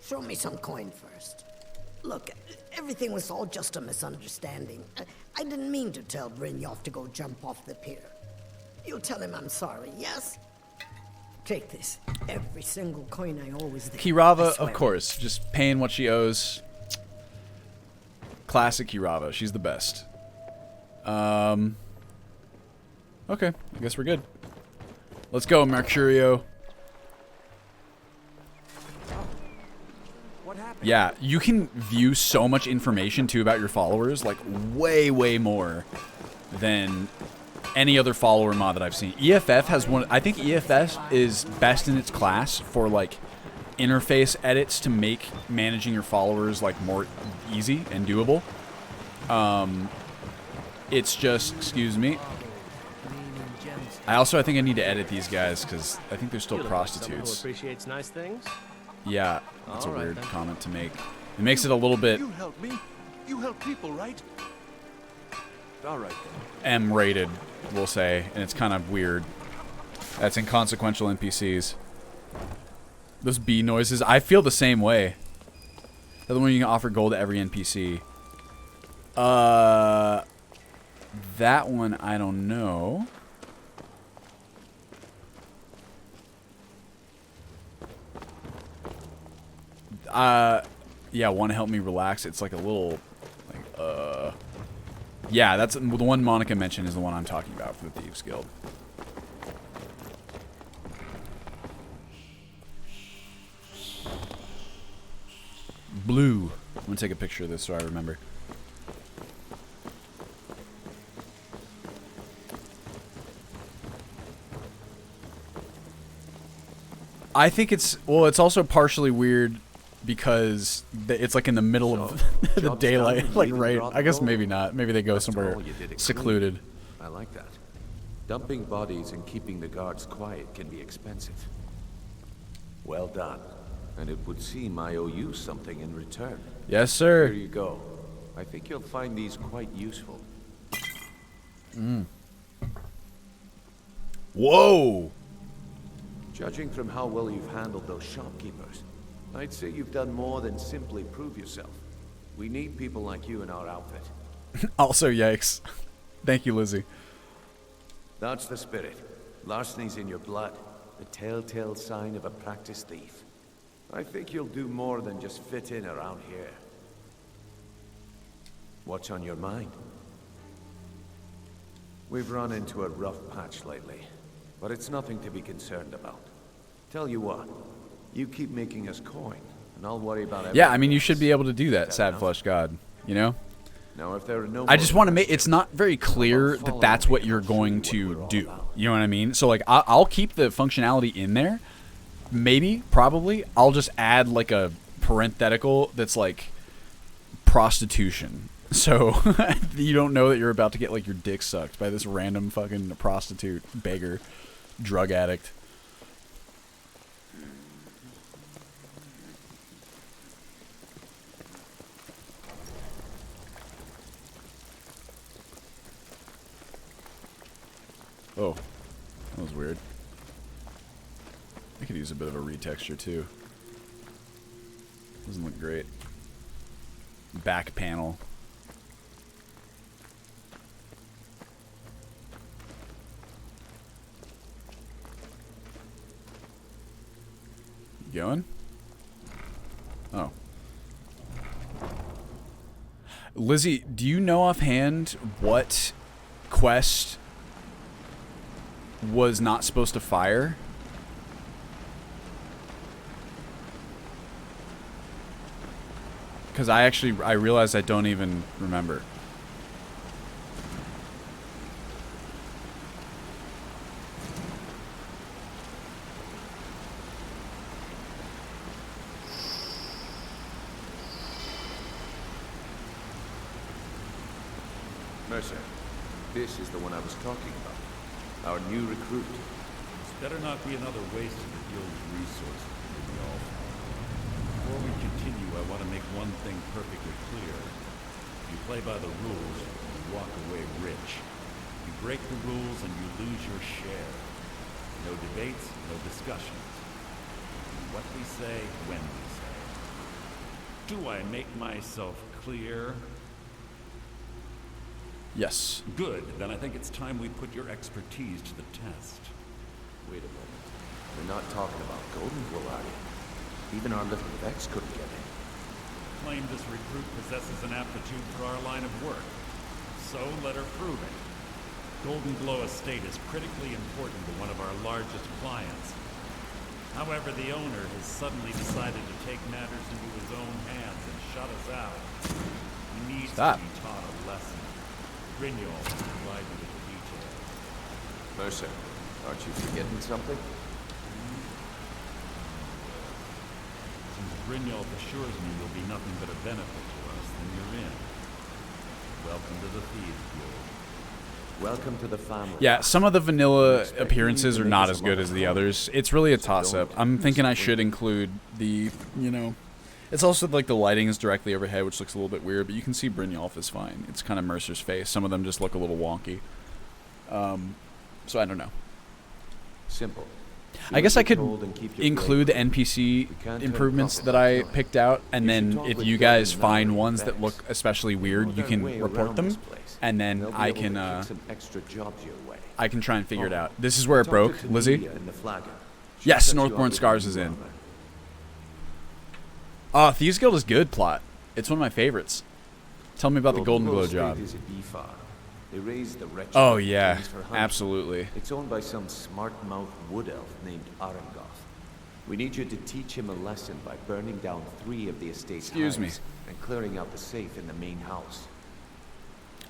Show me some coin first. Look, everything was all just a misunderstanding. I didn't mean to tell Brynjolf to go jump off the pier. You'll tell him I'm sorry, yes? Take this. Every single coin I always did. Kirava, of course. Just paying what she owes. Classic Kirava. She's the best. Okay. I guess we're good. Let's go, Mercurio. What happened? Yeah, you can view so much information, too, about your followers. Like, way, way more than any other follower mod that I've seen. EFF has one... I think EFF is best in its class for, like, interface edits to make managing your followers, like, more easy and doable. It's just... Excuse me. I think I need to edit these guys, because I think they're still prostitutes. Who appreciates nice things? Yeah, that's a All right, weird then. comment to make. It makes it a little bit You help me. You help people, right? All right then. M-rated, we'll say, and it's kind of weird. That's inconsequential NPCs. Those bee noises, I feel the same way. The other one you can offer gold to every NPC. That one, I don't know. Yeah, want to help me relax? It's like a little, like, yeah, that's the one Monica mentioned is the one I'm talking about for the Thieves Guild. Blue. I'm gonna take a picture of this so I remember. I think it's, well, it's also partially weird because it's like in the middle of the job's daylight, done, like you can right. draw the I guess bow. maybe not. Maybe they go After somewhere all, you did it clean. secluded. I like that. Dumping bodies and keeping the guards quiet can be expensive. Well done. And it would seem I owe you something in return. Yes, Here sir. you go. I think you'll find these quite useful. Whoa. Judging from how well you've handled those shopkeepers, I'd say you've done more than simply prove yourself. We need people like you in our outfit. Also, yikes. Thank you, Lizzie. That's the spirit. Larceny's in your blood. The telltale sign of a practiced thief. I think you'll do more than just fit in around here. What's on your mind? We've run into a rough patch lately, but it's nothing to be concerned about. Tell you what, you keep making us coin, and I'll worry about everything. Yeah, I mean, you should be able to do that, Is sad enough? flesh god. You know? Now, if there are no I just more want to make. questions, It's not very clear that that's what you're going to do. You know what I mean? So like, I'll keep the functionality in there. Maybe, probably, I'll just add like a parenthetical that's like prostitution. So you don't know that you're about to get like your dick sucked by this random fucking prostitute, beggar, drug addict. Oh, that was weird. I could use a bit of a retexture too. Doesn't look great. Back panel. You going? Oh. Lizzie, do you know offhand what quest was not supposed to fire? Because I realized I don't even remember. Mercer, this is the one I was talking about. Our new recruit. This better not be another waste of the guild's resources, y'all. Before we continue, I want to make one thing perfectly clear. If you play by the rules, you walk away rich. You break the rules and you lose your share. No debates, no discussions. What we say, when we say. Do I make myself clear? Yes. Good. Then I think it's time we put your expertise to the test. Wait a moment. We're not talking about Golden Glow, are you? Even our little Vex couldn't get in. Claim this recruit possesses an aptitude for our line of work. So let her prove it. Golden Glow Estate is critically important to one of our largest clients. However, the owner has suddenly decided to take matters into his own hands and shut us out. He needs to be taught a lesson. Grignol will provide you with the details. Mercer, aren't you forgetting something? Since Grignol assures me you'll be nothing but a benefit to us, then you're in. Welcome to the Thieves Guild. Welcome to the family. Yeah, some of the vanilla appearances are not as good as the others. It's really a toss-up. I'm thinking I should include the, you know... It's also like the lighting is directly overhead, which looks a little bit weird, but you can see Brynjolf is fine. It's kind of Mercer's face. Some of them just look a little wonky. So I don't know. Simple. I guess I could include the NPC improvements that I picked out, and then if you guys find ones that look especially weird, you can report them, and then I can try and figure it out. This is where it broke, Lizzie? Yes, Northbourne Scars is in. Thieves Guild is good plot. It's one of my favorites. Tell me about the Golden Glow job. Oh yeah, absolutely. It's owned by some smart-mouthed wood elf named Arangoth. We need you to teach him a lesson by burning down 3 of the estate's hives and clearing out the safe in the main house.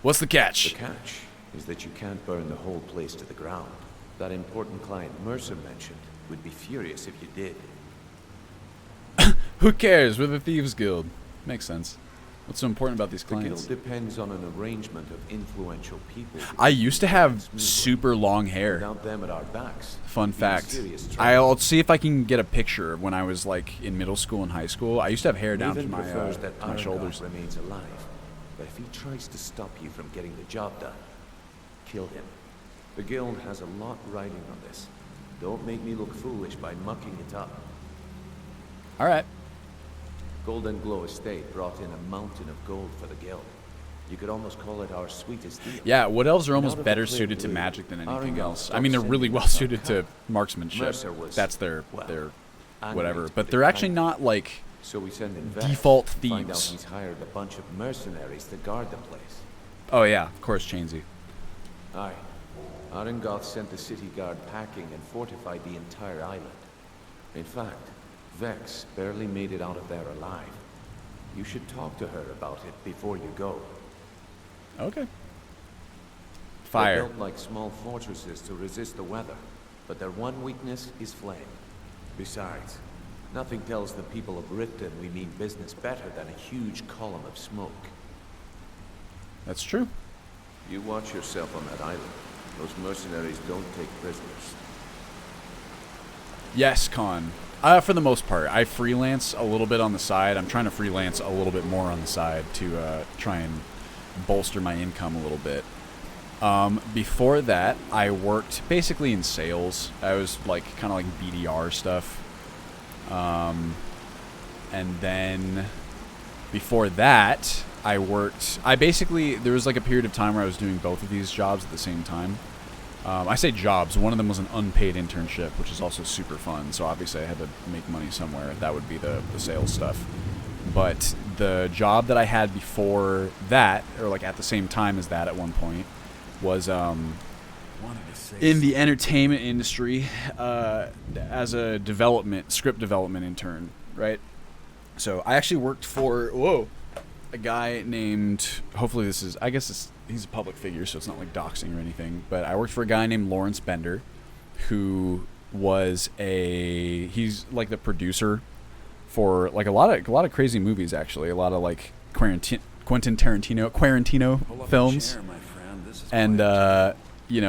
What's the catch? The catch is that you can't burn the whole place to the ground. That important client Mercer mentioned would be furious if you did. Who cares? We're the Thieves Guild. Makes sense. What's so important about these The clients? guild depends on an arrangement of influential people. I used to have super long hair. Without them at our backs, Fun we'd be in fact. serious trouble. I'll see if I can get a picture of when I was like in middle school and high school. I used to have hair down to Raven my, prefers that my Ironguard shoulders. remains alive, but if he tries to stop you from getting the job done, kill him. The guild has a lot riding on this. Don't make me look foolish by mucking it up. All right. Golden Glow Estate brought in a mountain of gold for the guild. You could almost call it our sweetest deal. Yeah, wood elves are And almost out of better the clear suited to blue, magic than anything Ironguard else. I stopped mean, they're sending really us well some suited to cut. marksmanship. Mercer was, That's their angry whatever. to But the they're actually kind. not like So we send in Vex. default Find out thieves. he's hired a bunch of mercenaries to guard the place. Oh yeah, of course, Chainsy. Aye. Arengoth sent the city guard packing and fortified the entire island. In fact, Vex barely made it out of there alive. You should talk to her about it before you go. Okay. They're Fire. built like small fortresses to resist the weather, but their one weakness is flame. Besides, nothing tells the people of Riften we mean business better than a huge column of smoke. That's true. You watch yourself on that island. Those mercenaries don't take prisoners. Yes, Con. For the most part, I freelance a little bit on the side. I'm trying to freelance a little bit more on the side to try and bolster my income a little bit. Before that, I worked basically in sales. I was like kind of like BDR stuff. And then before that, there was like a period of time where I was doing both of these jobs at the same time. I say jobs. One of them was an unpaid internship, which is also super fun. So obviously I had to make money somewhere. That would be the sales stuff. But the job that I had before that, or like at the same time as that at one point, was in the entertainment industry as a script development intern, right? So I actually worked for, a guy named, he's a public figure, so it's not like doxing or anything, but I worked for a guy named Lawrence Bender, who was he's like the producer for like a lot of crazy movies, actually, a lot of like Quentin Tarantino films, and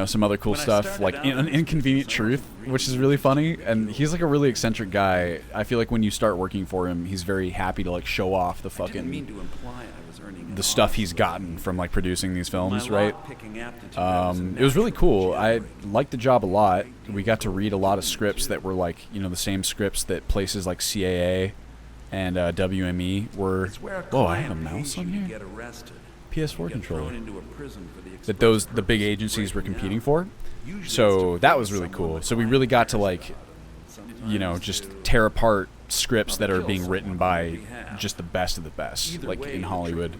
some other cool stuff like Inconvenient Truth, which is really funny. And he's like a really eccentric guy. I feel like when you start working for him, he's very happy to like show off the fucking the stuff he's gotten from like producing these films, right? It was really cool. I liked the job a lot. We got to read a lot of scripts that were like, the same scripts that places like CAA and WME were. Whoa, I have a mouse on here. PS4 controller. That the big agencies were competing for. So that was really cool. So we really got to like, just tear apart scripts that are being written by just the best of the best, like in Hollywood.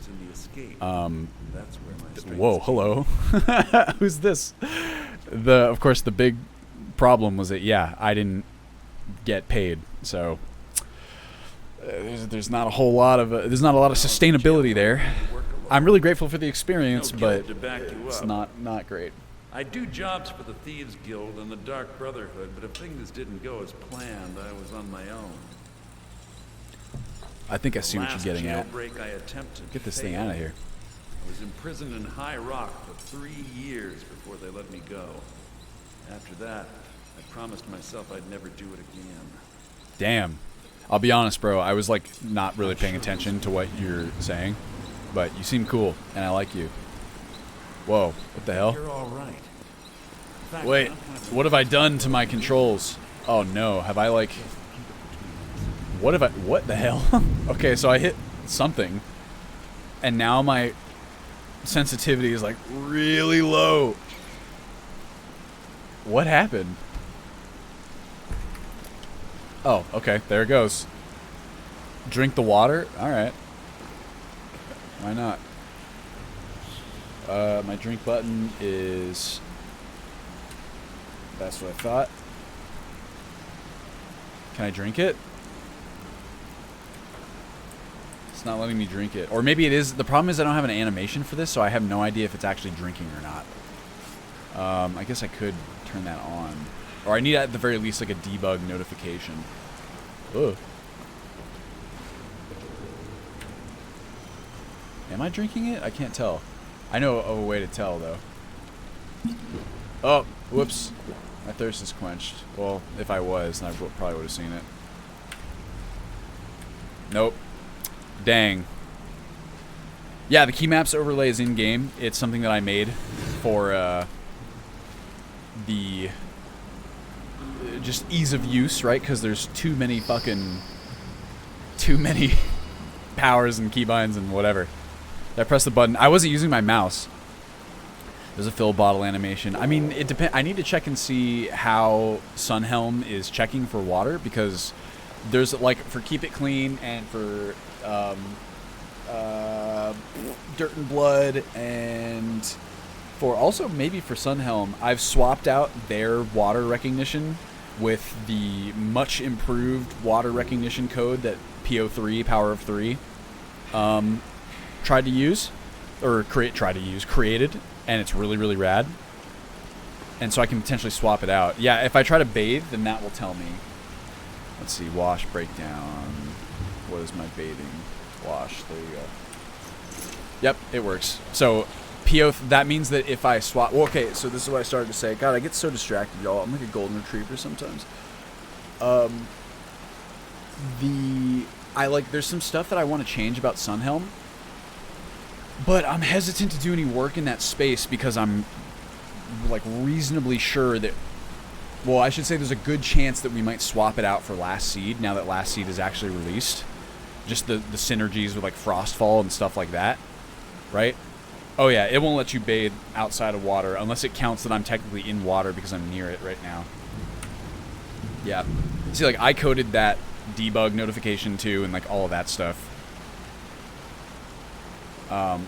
Whoa, hello. Who's this? Of course, the big problem was that I didn't get paid, so there's not a whole lot of sustainability there. I'm really grateful for the experience, but it's not great. I do jobs for the Thieves Guild and the Dark Brotherhood, but if things didn't go as planned, I was on my own. I think I see what you're getting at. Jailbreak I attempted Get this thing out of here. I was imprisoned in High Rock for 3 years before they let me go. After that, I promised myself I'd never do it again. Damn. I'll be honest, bro. I was like not really paying attention to what you're saying, but you seem cool, and I like you. Whoa, what the hell? You're all right. Fact, Wait, what have I done to my controls? Oh no, have I like... What the hell? Okay, so I hit something, and now my sensitivity is like really low. What happened? Oh, okay, there it goes. Drink the water? Alright. Why not? My drink button is... That's what I thought. Can I drink it? It's not letting me drink it. Or maybe it is. The problem is I don't have an animation for this, so I have no idea if it's actually drinking or not. I guess I could turn that on. Or I need at the very least like a debug notification. Ugh. Am I drinking it? I can't tell. I know of a way to tell, though. Oh, whoops. My thirst is quenched. Well, if I was, then I probably would have seen it. Nope. Dang. Yeah, the key maps overlay is in-game. It's something that I made for the just ease of use, right? Because there's too many powers and keybinds and whatever. I pressed the button. I wasn't using my mouse. There's a fill bottle animation. I mean, it depends. I need to check and see how Sunhelm is checking for water, because there's like for Keep It Clean and for Dirt and Blood, and for also maybe for Sunhelm, I've swapped out their water recognition with the much improved water recognition code that PO3, Power of 3, created, and it's really, really rad. And so I can potentially swap it out. Yeah, if I try to bathe, then that will tell me. Let's see, wash, breakdown. What is my bathing? Wash, there you go. Yep, it works. So, that means that if I swap... Well, okay, so this is what I started to say. God, I get so distracted, y'all. I'm like a golden retriever sometimes. There's some stuff that I want to change about Sunhelm, but I'm hesitant to do any work in that space because I'm like reasonably sure that, well, I should say there's a good chance that we might swap it out for Last Seed now that Last Seed is actually released. Just the synergies with like Frostfall and stuff like that, right? Oh yeah, it won't let you bathe outside of water unless it counts that I'm technically in water because I'm near it right now. Yeah. See, like I coded that debug notification too and like all of that stuff.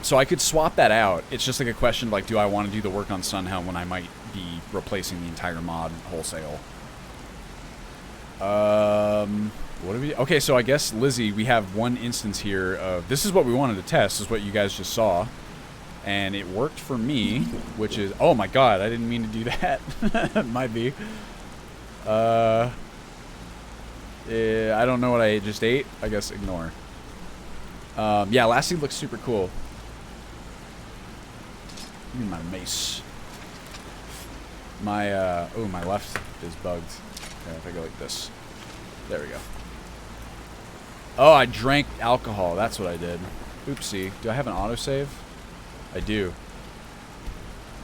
So I could swap that out. It's just like a question of like, do I want to do the work on Sunhelm when I might be replacing the entire mod wholesale? What do we... Okay, so I guess, Lizzie, we have one instance here of... This is what we wanted to test, is what you guys just saw. And it worked for me, which is... Oh my god, I didn't mean to do that. Might be. I don't know what I just ate. I guess ignore. Yeah, Last Seed looks super cool. Give me my mace. My, oh, my left is bugged. Okay, if I go like this. There we go. Oh, I drank alcohol. That's what I did. Oopsie. Do I have an autosave? I do.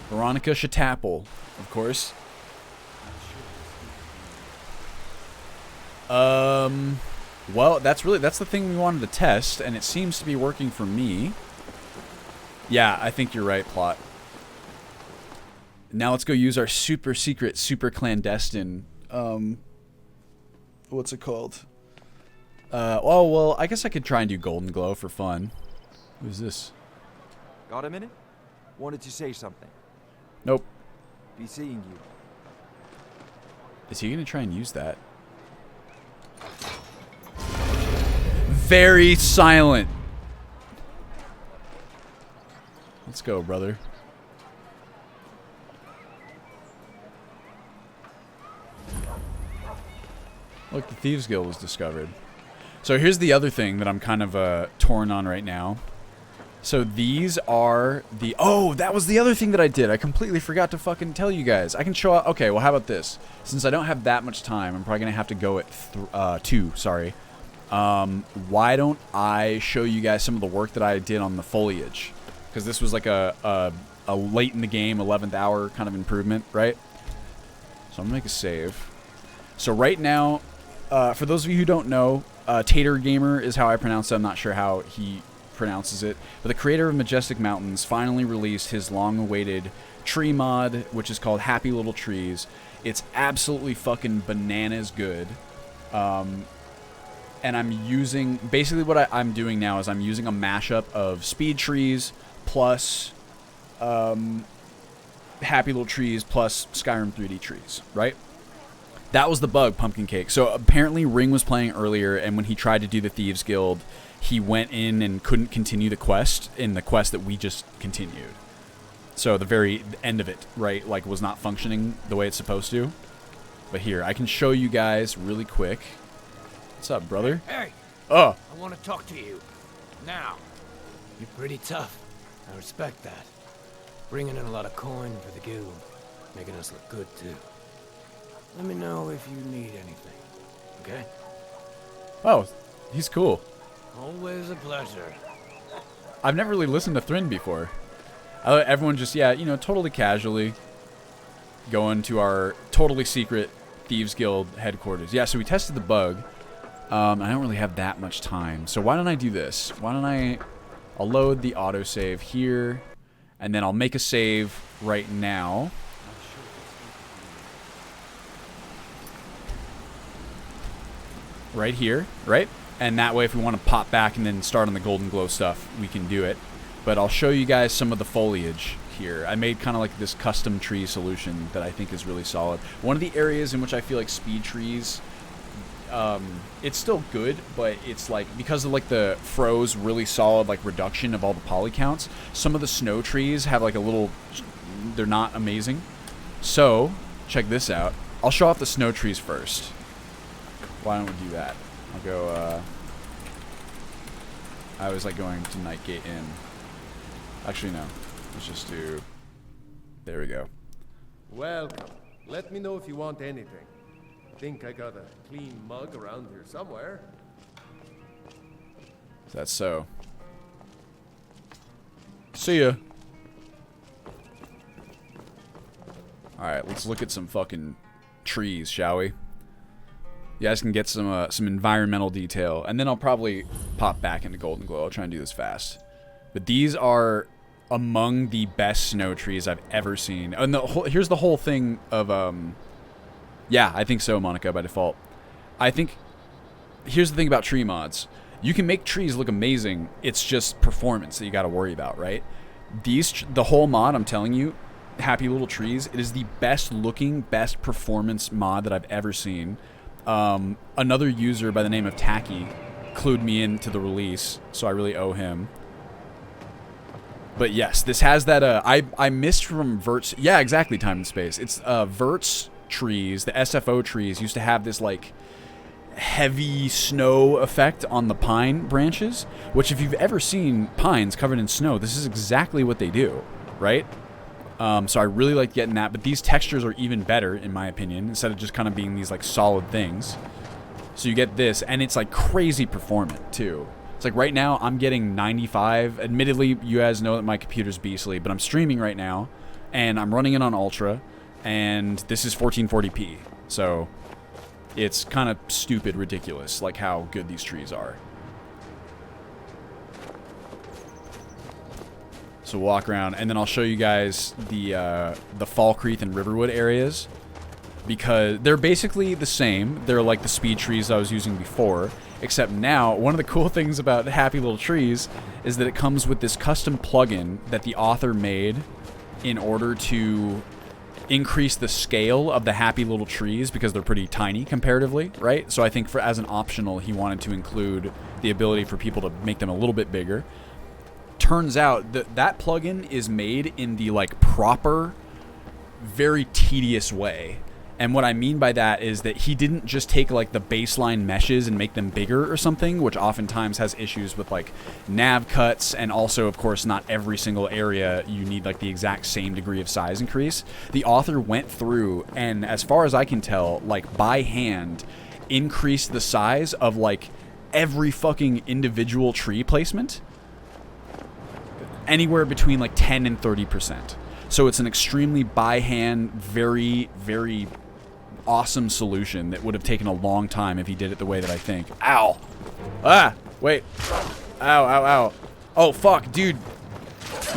Veronica Shatapple, of course. Well, that's the thing we wanted to test, and it seems to be working for me. Yeah, I think you're right, Plot. Now let's go use our super secret, super clandestine, what's it called? Oh, well, I guess I could try and do Golden Glow for fun. Who's this? Got a minute? Wanted to say something. Nope. Be seeing you. Is he gonna try and use that? Very silent. Let's go, brother. Look, the Thieves Guild was discovered. So here's the other thing that I'm kind of torn on right now. So these are the... Oh, that was the other thing that I did. I completely forgot to fucking tell you guys. I can show... Okay, well, how about this? Since I don't have that much time, I'm probably going to have to go at 2, sorry. Why don't I show you guys some of the work that I did on the foliage? Because this was like a late in the game, 11th hour kind of improvement, right? So I'm going to make a save. So right now, for those of you who don't know, Tater Gamer is how I pronounce it. I'm not sure how he pronounces it. But the creator of Majestic Mountains finally released his long-awaited tree mod, which is called Happy Little Trees. It's absolutely fucking bananas good. And I'm using... Basically what I'm doing now is I'm using a mashup of speed trees plus Happy Little Trees plus Skyrim 3D trees, right? That was the bug, Pumpkin Cake. So apparently Ring was playing earlier, and when he tried to do the Thieves Guild, he went in and couldn't continue the quest in the quest that we just continued. So the very end of it, right, like was not functioning the way it's supposed to. But here, I can show you guys really quick. What's up, brother? Hey! Oh! I want to talk to you. Now. You're pretty tough. I respect that. Bringing in a lot of coin for the guild. Making us look good, too. Let me know if you need anything, okay? Oh, he's cool. Always a pleasure. I've never really listened to Thryn before. Everyone just, yeah, you know, totally casually going to our totally secret Thieves Guild headquarters. Yeah, so we tested the bug. I don't really have that much time. So why don't I do this? I'll load the autosave here, and then I'll make a save right now. Right here, right? And that way if we want to pop back and then start on the Golden Glow stuff, we can do it. But I'll show you guys some of the foliage here. I made kind of like this custom tree solution that I think is really solid. One of the areas in which I feel like speed trees, it's still good, but it's like, because of like the froze really solid like reduction of all the poly counts, some of the snow trees have like a little, they're not amazing. So, check this out. I'll show off the snow trees first. Why don't we do that? I'll go, I was like going to Nightgate Inn. Actually, no. Let's just do, there we go. Welcome. Let me know if you want anything. I think I got a clean mug around here somewhere. That's so. See ya. Alright, let's look at some fucking trees, shall we? You guys can get some environmental detail, and then I'll probably pop back into Golden Glow. I'll try and do this fast. But these are among the best snow trees I've ever seen. And here's the whole thing of, yeah, I think so, Monica, by default. I think, here's the thing about tree mods. You can make trees look amazing, it's just performance that you gotta worry about, right? The whole mod, I'm telling you, Happy Little Trees, it is the best looking, best performance mod that I've ever seen. Another user by the name of Tacky clued me into the release, so I really owe him. But yes, this has that, I missed from Vert's, yeah, exactly, Time and Space. It's, Vert's trees, the SFO trees, used to have this, like, heavy snow effect on the pine branches, which if you've ever seen pines covered in snow, this is exactly what they do, right? So I really like getting that, but these textures are even better, in my opinion, instead of just kind of being these, like, solid things. So you get this, and it's, like, crazy performant, too. It's like right now, I'm getting 95. Admittedly, you guys know that my computer's beastly, but I'm streaming right now, and I'm running it on Ultra, and this is 1440p. So it's kind of stupid ridiculous, like how good these trees are. So walk around, and then I'll show you guys the Falkreath and Riverwood areas, because they're basically the same. They're like the speed trees I was using before, except now one of the cool things about Happy Little Trees is that it comes with this custom plugin that the author made in order to increase the scale of the Happy Little Trees, because they're pretty tiny comparatively, right? So I think as an optional, he wanted to include the ability for people to make them a little bit bigger. Turns out that plugin is made in the like proper, very tedious way. And what I mean by that is that he didn't just take like the baseline meshes and make them bigger or something, which oftentimes has issues with like nav cuts, and also of course not every single area you need like the exact same degree of size increase. The author went through and, as far as I can tell, like by hand increased the size of like every fucking individual tree placement anywhere between like 10 and 30%. So it's an extremely by hand, very, very awesome solution that would have taken a long time if he did it the way that I think. Ow! Ah! Wait. Ow, ow, ow. Oh, fuck, dude.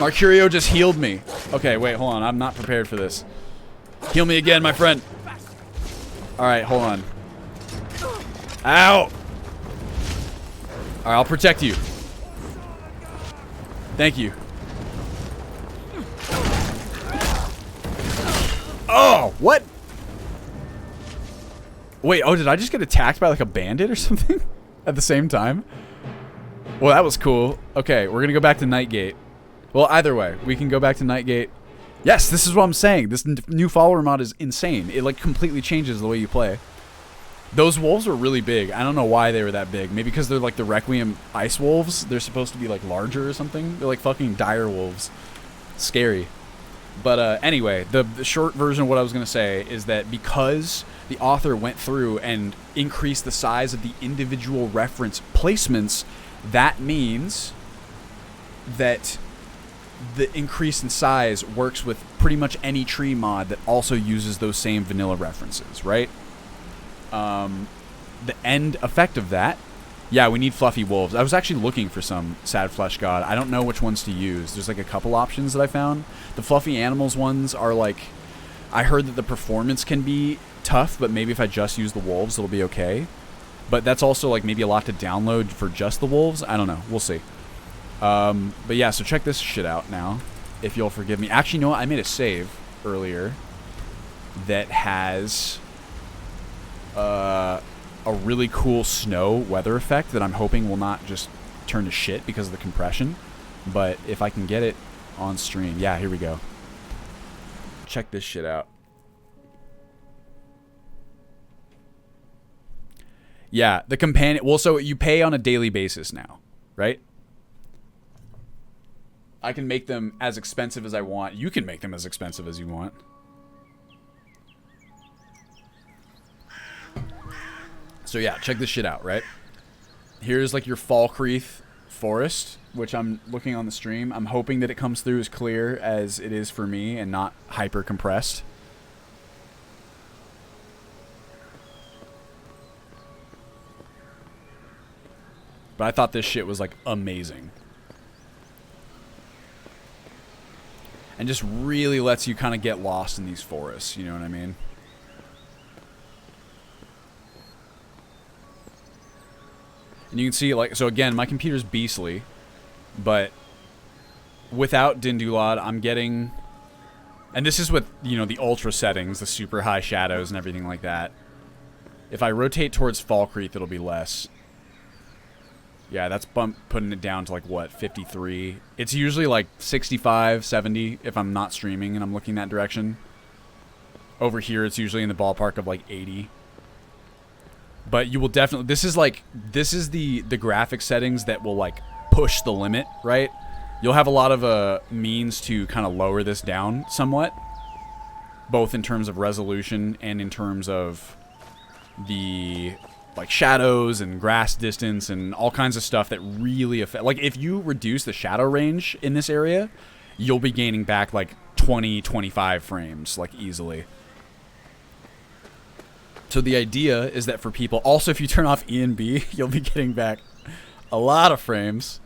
Mercurio just healed me. Okay, wait, hold on. I'm not prepared for this. Heal me again, my friend. Alright, hold on. Ow! Alright, I'll protect you. Thank you. Oh, what? Wait, oh, did I just get attacked by like a bandit or something at the same time? Well, that was cool. Okay, we're gonna go back to Nightgate. Well, either way, we can go back to Nightgate. Yes, this is what I'm saying. This new follower mod is insane. It like completely changes the way you play. Those wolves were really big. I don't know why they were that big. Maybe because they're like the Requiem ice wolves. They're supposed to be like larger or something. They're like fucking dire wolves. Scary. But anyway, the short version of what I was going to say is that because the author went through and increased the size of the individual reference placements, that means that the increase in size works with pretty much any tree mod that also uses those same vanilla references, right? The end effect of that, yeah, we need fluffy wolves. I was actually looking for some Sad Flesh God. I don't know which ones to use. There's like a couple options that I found. The fluffy animals ones are like, I heard that the performance can be tough, but maybe if I just use the wolves, it'll be okay. But that's also like maybe a lot to download for just the wolves. I don't know. We'll see. But yeah, so check this shit out now, if you'll forgive me. Actually, you know what? I made a save earlier that has a really cool snow weather effect that I'm hoping will not just turn to shit because of the compression. But if I can get it on stream. Yeah, here we go. Check this shit out. Yeah, the companion... Well, so you pay on a daily basis now, right? I can make them as expensive as I want. You can make them as expensive as you want. So yeah, check this shit out, right? Here's like your Falkreath forest, which I'm looking on the stream. I'm hoping that it comes through as clear as it is for me and not hyper compressed. But I thought this shit was like amazing. And just really lets you kind of get lost in these forests, you know what I mean? And you can see, like, so again, my computer's beastly, but without Dindulad, I'm getting, and this is with, you know, the ultra settings, the super high shadows and everything like that. If I rotate towards Falkreath, it'll be less. Yeah, that's putting it down to, like, what, 53? It's usually, like, 65, 70 if I'm not streaming and I'm looking that direction. Over here, it's usually in the ballpark of, like, 80. But you will definitely... This is the graphic settings that will, like, push the limit, right? You'll have a lot of means to kind of lower this down somewhat. Both in terms of resolution and in terms of the... like shadows and grass distance and all kinds of stuff that really affect. Like if you reduce the shadow range in this area, you'll be gaining back like 20, 25 frames, like easily. So the idea is that for people, also if you turn off E and B, you'll be getting back a lot of frames.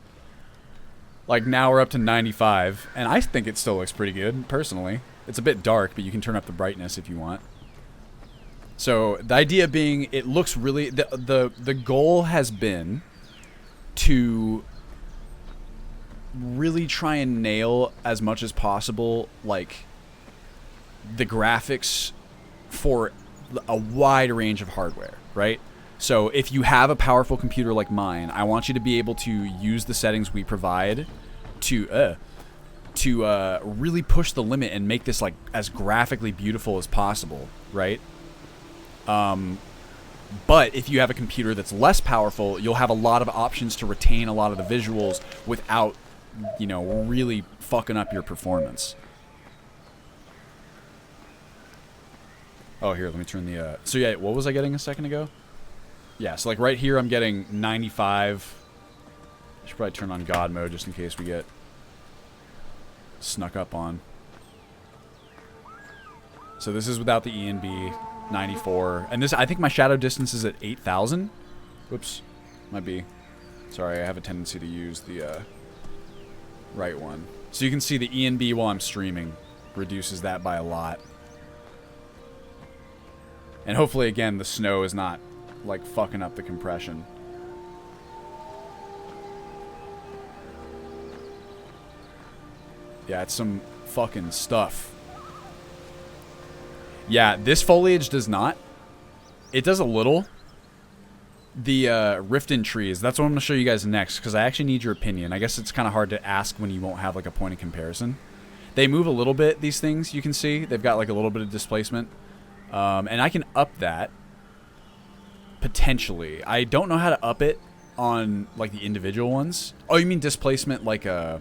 Like now we're up to 95, and I think it still looks pretty good, personally. It's a bit dark, but you can turn up the brightness if you want. So the idea being, it looks really... The goal has been to really try and nail as much as possible, like, the graphics for a wide range of hardware, right? So if you have a powerful computer like mine, I want you to be able to use the settings we provide to really push the limit and make this, like, as graphically beautiful as possible, right? But if you have a computer that's less powerful, you'll have a lot of options to retain a lot of the visuals without, you know, really fucking up your performance. Oh, here, let me turn the, so yeah, what was I getting a second ago? Yeah, so like right here I'm getting 95. I should probably turn on God mode just in case we get snuck up on. So this is without the E and B. 94, and this, I think my shadow distance is at 8,000. Whoops, might be. Sorry, I have a tendency to use the right one. So you can see the E and B while I'm streaming reduces that by a lot. And hopefully, again, the snow is not like fucking up the compression. Yeah, it's some fucking stuff. Yeah, this foliage does not. It does a little. The Riften trees, that's what I'm going to show you guys next, because I actually need your opinion. I guess it's kind of hard to ask when you won't have like a point of comparison. They move a little bit, these things, you can see. They've got like a little bit of displacement. And I can up that. Potentially. I don't know how to up it on like the individual ones. Oh, you mean displacement like a...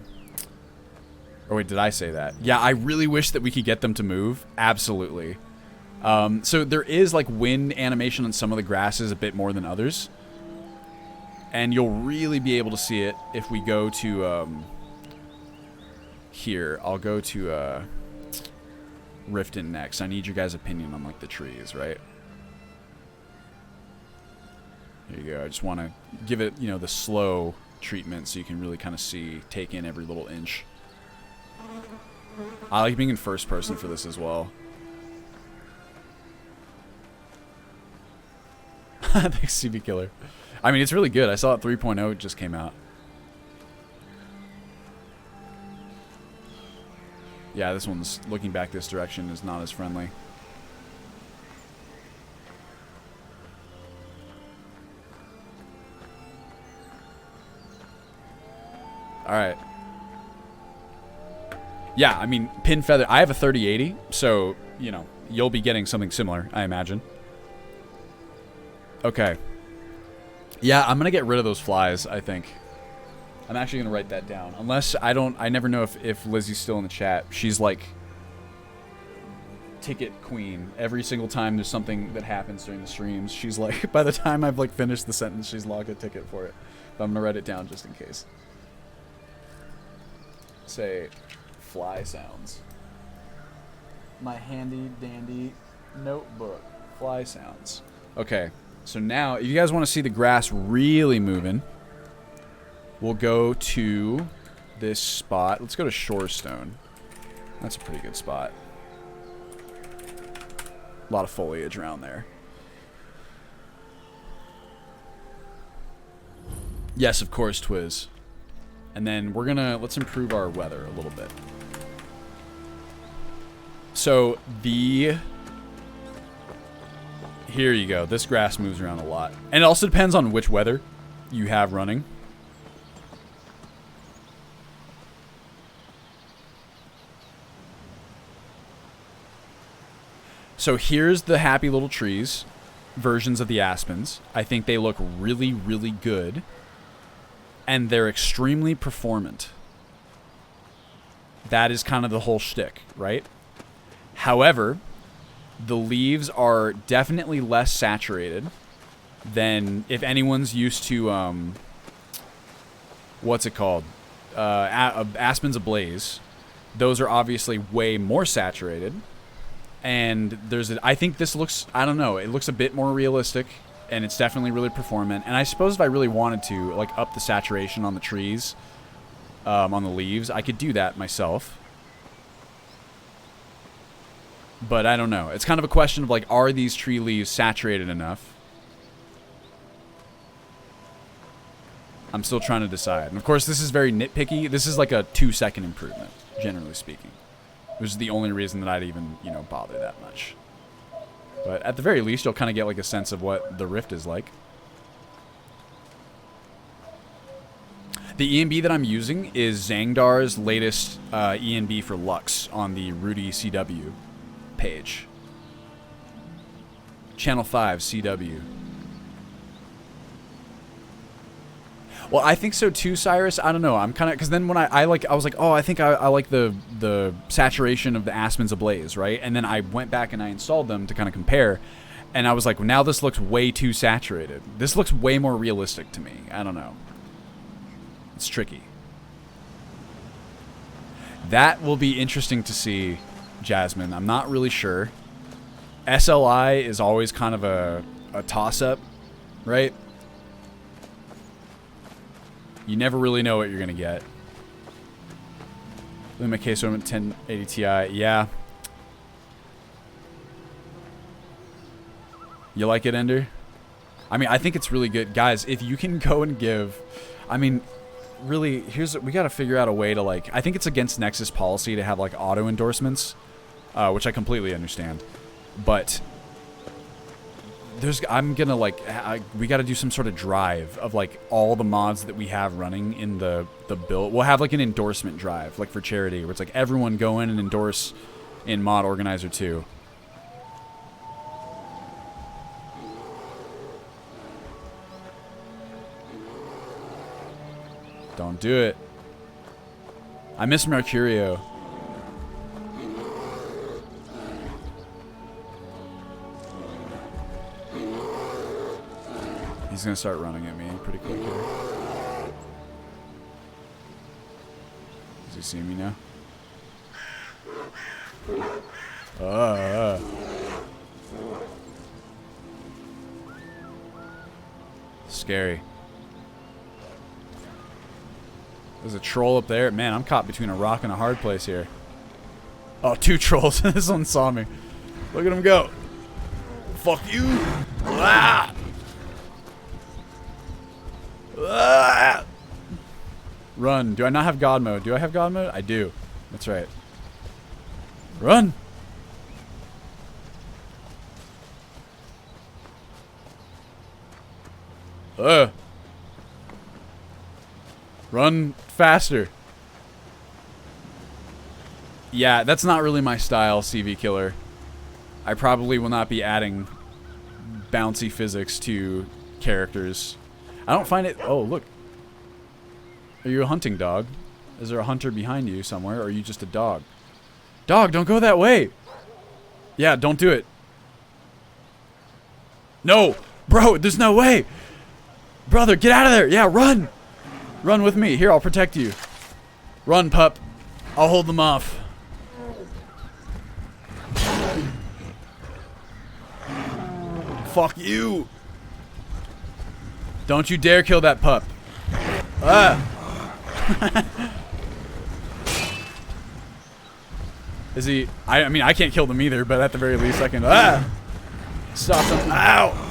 Or wait, did I say that? Yeah, I really wish that we could get them to move. Absolutely. So there is like wind animation on some of the grasses a bit more than others. And you'll really be able to see it if we go to... here, I'll go to Riften next. I need your guys' opinion on like the trees, right? There you go. I just want to give it, you know, the slow treatment so you can really kind of see, take in every little inch. I like being in first person for this as well. Thanks, CB Killer. I mean, it's really good. I saw it 3.0. It just came out. Yeah, this one's looking back this direction is not as friendly. Alright. Yeah, I mean, pin feather. I have a 3080, so, you know, you'll be getting something similar, I imagine. Okay. Yeah, I'm going to get rid of those flies, I think. I'm actually going to write that down. Unless I never know if Lizzie's still in the chat. She's like ticket queen. Every single time there's something that happens during the streams, she's like, by the time I've like finished the sentence, she's logged a ticket for it. But I'm going to write it down just in case. Say fly sounds. My handy dandy notebook. Fly sounds. Okay, so now if you guys want to see the grass really moving, we'll go to this spot. Let's go to Shorestone. That's a pretty good spot. A lot of foliage around there. Yes, of course, Twiz. And then we're gonna, let's improve our weather a little bit. So here you go. This grass moves around a lot. And it also depends on which weather you have running. So here's the happy little trees versions of the aspens. I think they look really, really good. And they're extremely performant. That is kind of the whole shtick, right? However, the leaves are definitely less saturated than if anyone's used to, what's it called? Aspens Ablaze. Those are obviously way more saturated. And I think this looks, I don't know, it looks a bit more realistic. And it's definitely really performant. And I suppose if I really wanted to, like, up the saturation on the trees, on the leaves, I could do that myself. But I don't know. It's kind of a question of, like, are these tree leaves saturated enough? I'm still trying to decide. And, of course, this is very nitpicky. This is, like, a 2-second improvement, generally speaking. Which is the only reason that I'd even, you know, bother that much. But at the very least, you'll kind of get like a sense of what the Rift is like. The ENB that I'm using is Zangdar's latest ENB for Lux on the Rudy CW page. Channel 5 CW. Well, I think so too, Cyrus. I don't know. I'm kind of, because then when I was like, oh, I think I like the saturation of the Aspens Ablaze, right? And then I went back and I installed them to kind of compare, and I was like, well, now this looks way too saturated. This looks way more realistic to me. I don't know. It's tricky. That will be interesting to see, Jasmine. I'm not really sure. SLI is always kind of a toss-up, right? You never really know what you're going to get. In my case, I'm at 1080 Ti. Yeah. You like it, Ender? I mean, I think it's really good. Guys, if you can go and give... I mean, really, we got to figure out a way to, like... I think it's against Nexus policy to have, like, auto endorsements, which I completely understand. But... I'm gonna like we got to do some sort of drive of like all the mods that we have running in the build. We'll have like an endorsement drive like for charity where it's like everyone go in and endorse in Mod Organizer 2. Don't do it. I miss Mercurio. He's gonna start running at me pretty quick here. Does he see me now? Scary. There's a troll up there. Man, I'm caught between a rock and a hard place here. Oh, 2 trolls. This one saw me. Look at him go. Fuck you. Ah! Ah! Run. Do I not have God mode? Do I have God mode? I do. That's right. Run. Run faster. Yeah, that's not really my style, CV Killer. I probably will not be adding bouncy physics to characters. I don't find it... Oh, look. Are you a hunting dog? Is there a hunter behind you somewhere, or are you just a dog? Dog, don't go that way! Yeah, don't do it. No! Bro, there's no way! Brother, get out of there! Yeah, run! Run with me. Here, I'll protect you. Run, pup. I'll hold them off. Fuck you! Don't you dare kill that pup. Ah! Is he... I mean, I can't kill them either, but at the very least I can... Ah! Stop them. Ow!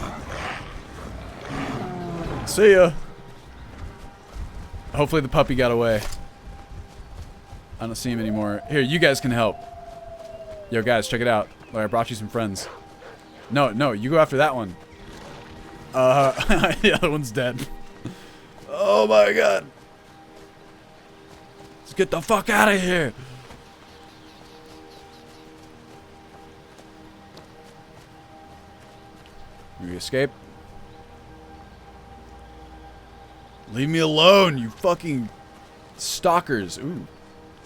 See ya. Hopefully the puppy got away. I don't see him anymore. Here, you guys can help. Yo, guys, check it out. Look, I brought you some friends. No, no, you go after that one. The other one's dead. Oh my god. Let's get the fuck out of here. We escape. Leave me alone, you fucking stalkers. Ooh.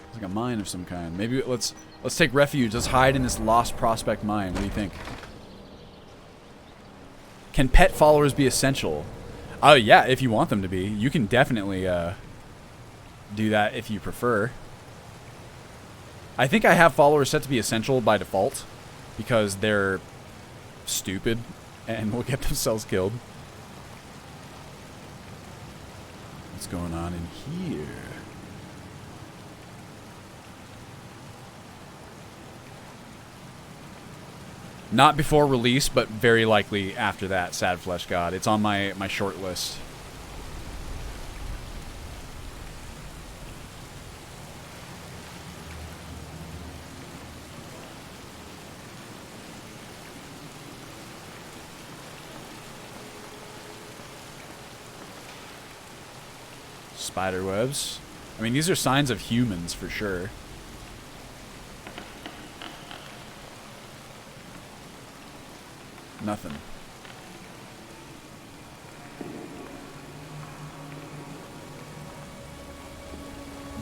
It's like a mine of some kind. Maybe let's take refuge. Let's hide in this Lost Prospect mine. What do you think? Can pet followers be essential? Oh, yeah, if you want them to be. You can definitely do that if you prefer. I think I have followers set to be essential by default because they're stupid and will get themselves killed. What's going on in here? Not before release, but very likely after that, Sad Flesh God. It's on my short list. Spider webs. I mean, these are signs of humans for sure. Nothing.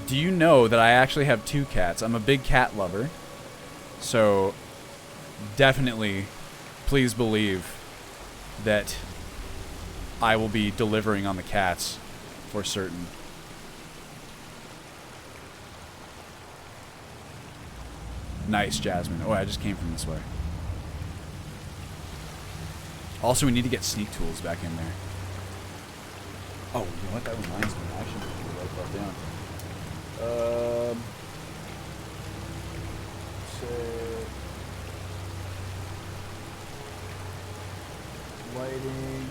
Do you know that I actually have 2 cats? I'm a big cat lover. So, definitely, please believe that I will be delivering on the cats for certain. Nice, Jasmine. Oh, I just came from this way. Also, we need to get sneak tools back in there. Oh, you know what? That reminds me. I should write that down. Lighting.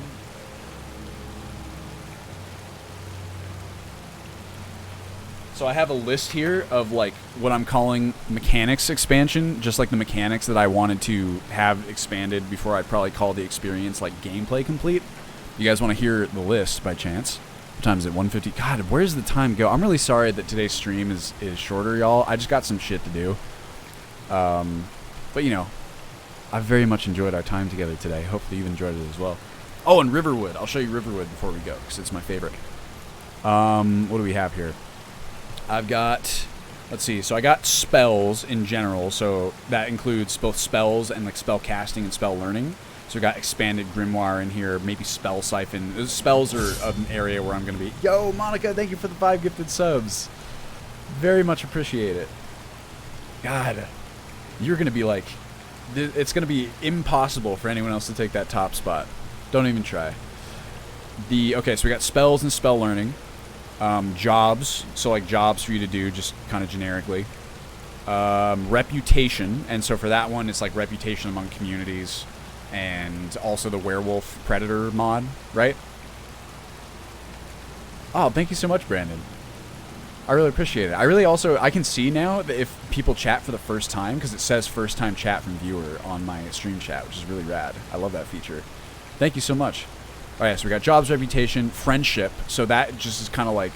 So I have a list here of like what I'm calling mechanics expansion, just like the mechanics that I wanted to have expanded before I'd probably call the experience like gameplay complete. You guys want to hear the list by chance? What time is it? 1:50. God, where's the time go? I'm really sorry that today's stream is shorter, y'all. I just got some shit to do. But you know, I very much enjoyed our time together today. Hopefully you've enjoyed it as well. Oh, and Riverwood. I'll show you Riverwood before we go because it's my favorite. What do we have here? I've got, let's see. So I got spells in general. So that includes both spells and like spell casting and spell learning. So we got expanded grimoire in here, maybe spell siphon. Those spells are an area where I'm going to be. Yo, Monica, thank you for the 5 gifted subs. Very much appreciate it. God, you're going to be like, it's going to be impossible for anyone else to take that top spot. Don't even try. Okay, so we got spells and spell learning. Jobs, so like jobs for you to do just kind of generically. Reputation, and so for that one, it's like reputation among communities. And also the werewolf predator mod, right? Oh, thank you so much, Brandon. I really appreciate it. I can see now that if people chat for the first time, because it says first time chat from viewer on my stream chat, which is really rad. I love that feature. Thank you so much. All right, so we got jobs, reputation, friendship. So that just is kind of like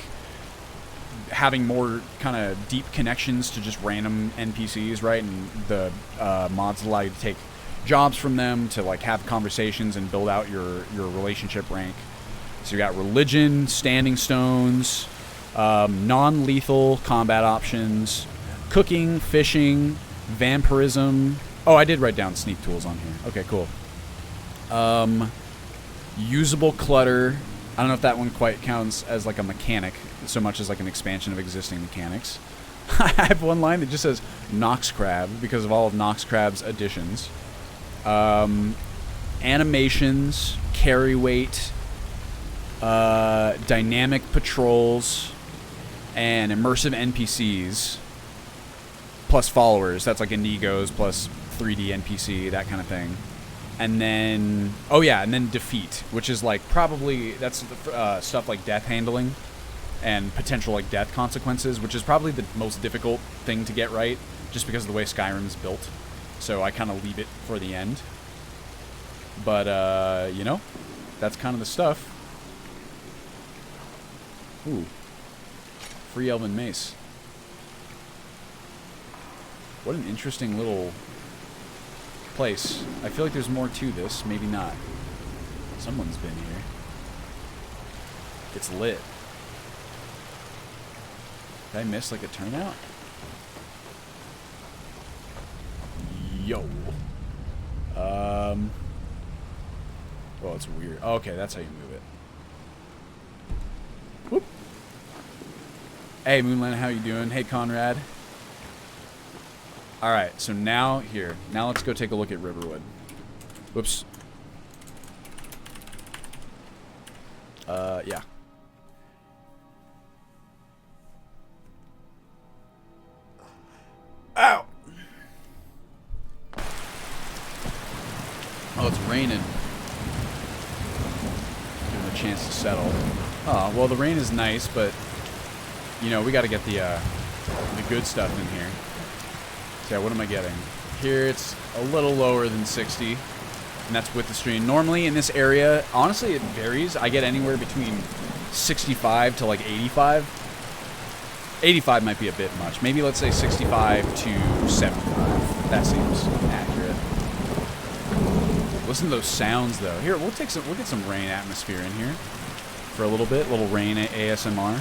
having more kind of deep connections to just random NPCs, right? And the mods allow you to take jobs from them to like have conversations and build out your relationship rank. So you got religion, standing stones, non-lethal combat options, cooking, fishing, vampirism. Oh, I did write down sneak tools on here. Okay, cool. Usable clutter. I don't know if that one quite counts as like a mechanic so much as like an expansion of existing mechanics. I have one line that just says Nox Crab because of all of Nox Crab's additions. Animations, carry weight, dynamic patrols, and immersive NPCs, plus followers. That's like Indigos plus 3D NPC, that kind of thing. And then, oh yeah, and then defeat, which is like probably, that's stuff like death handling and potential like death consequences, which is probably the most difficult thing to get right, just because of the way Skyrim is built. So I kind of leave it for the end. But, you know, that's kind of the stuff. Ooh. Free Elven Mace. What an interesting little place. I feel like there's more to this. Maybe not. Someone's been here. It's lit. Did I miss like a turnout? Yo. Oh, it's weird. Oh, okay, that's how you move it. Whoop. Hey, Moonland, how you doing? Hey, Conrad. All right, so now here. Now let's go take a look at Riverwood. Whoops. Yeah. Ow! Oh, it's raining. Give it a chance to settle. Oh, well, the rain is nice, but, you know, we got to get the good stuff in here. So, yeah, what am I getting? Here, it's a little lower than 60, and that's with the stream. Normally, in this area, honestly, it varies. I get anywhere between 65 to, like, 85. 85 might be a bit much. Maybe, let's say 65 to 75. That seems accurate. Listen to those sounds, though. Here, we'll get some rain atmosphere in here for a little bit. Little rain ASMR.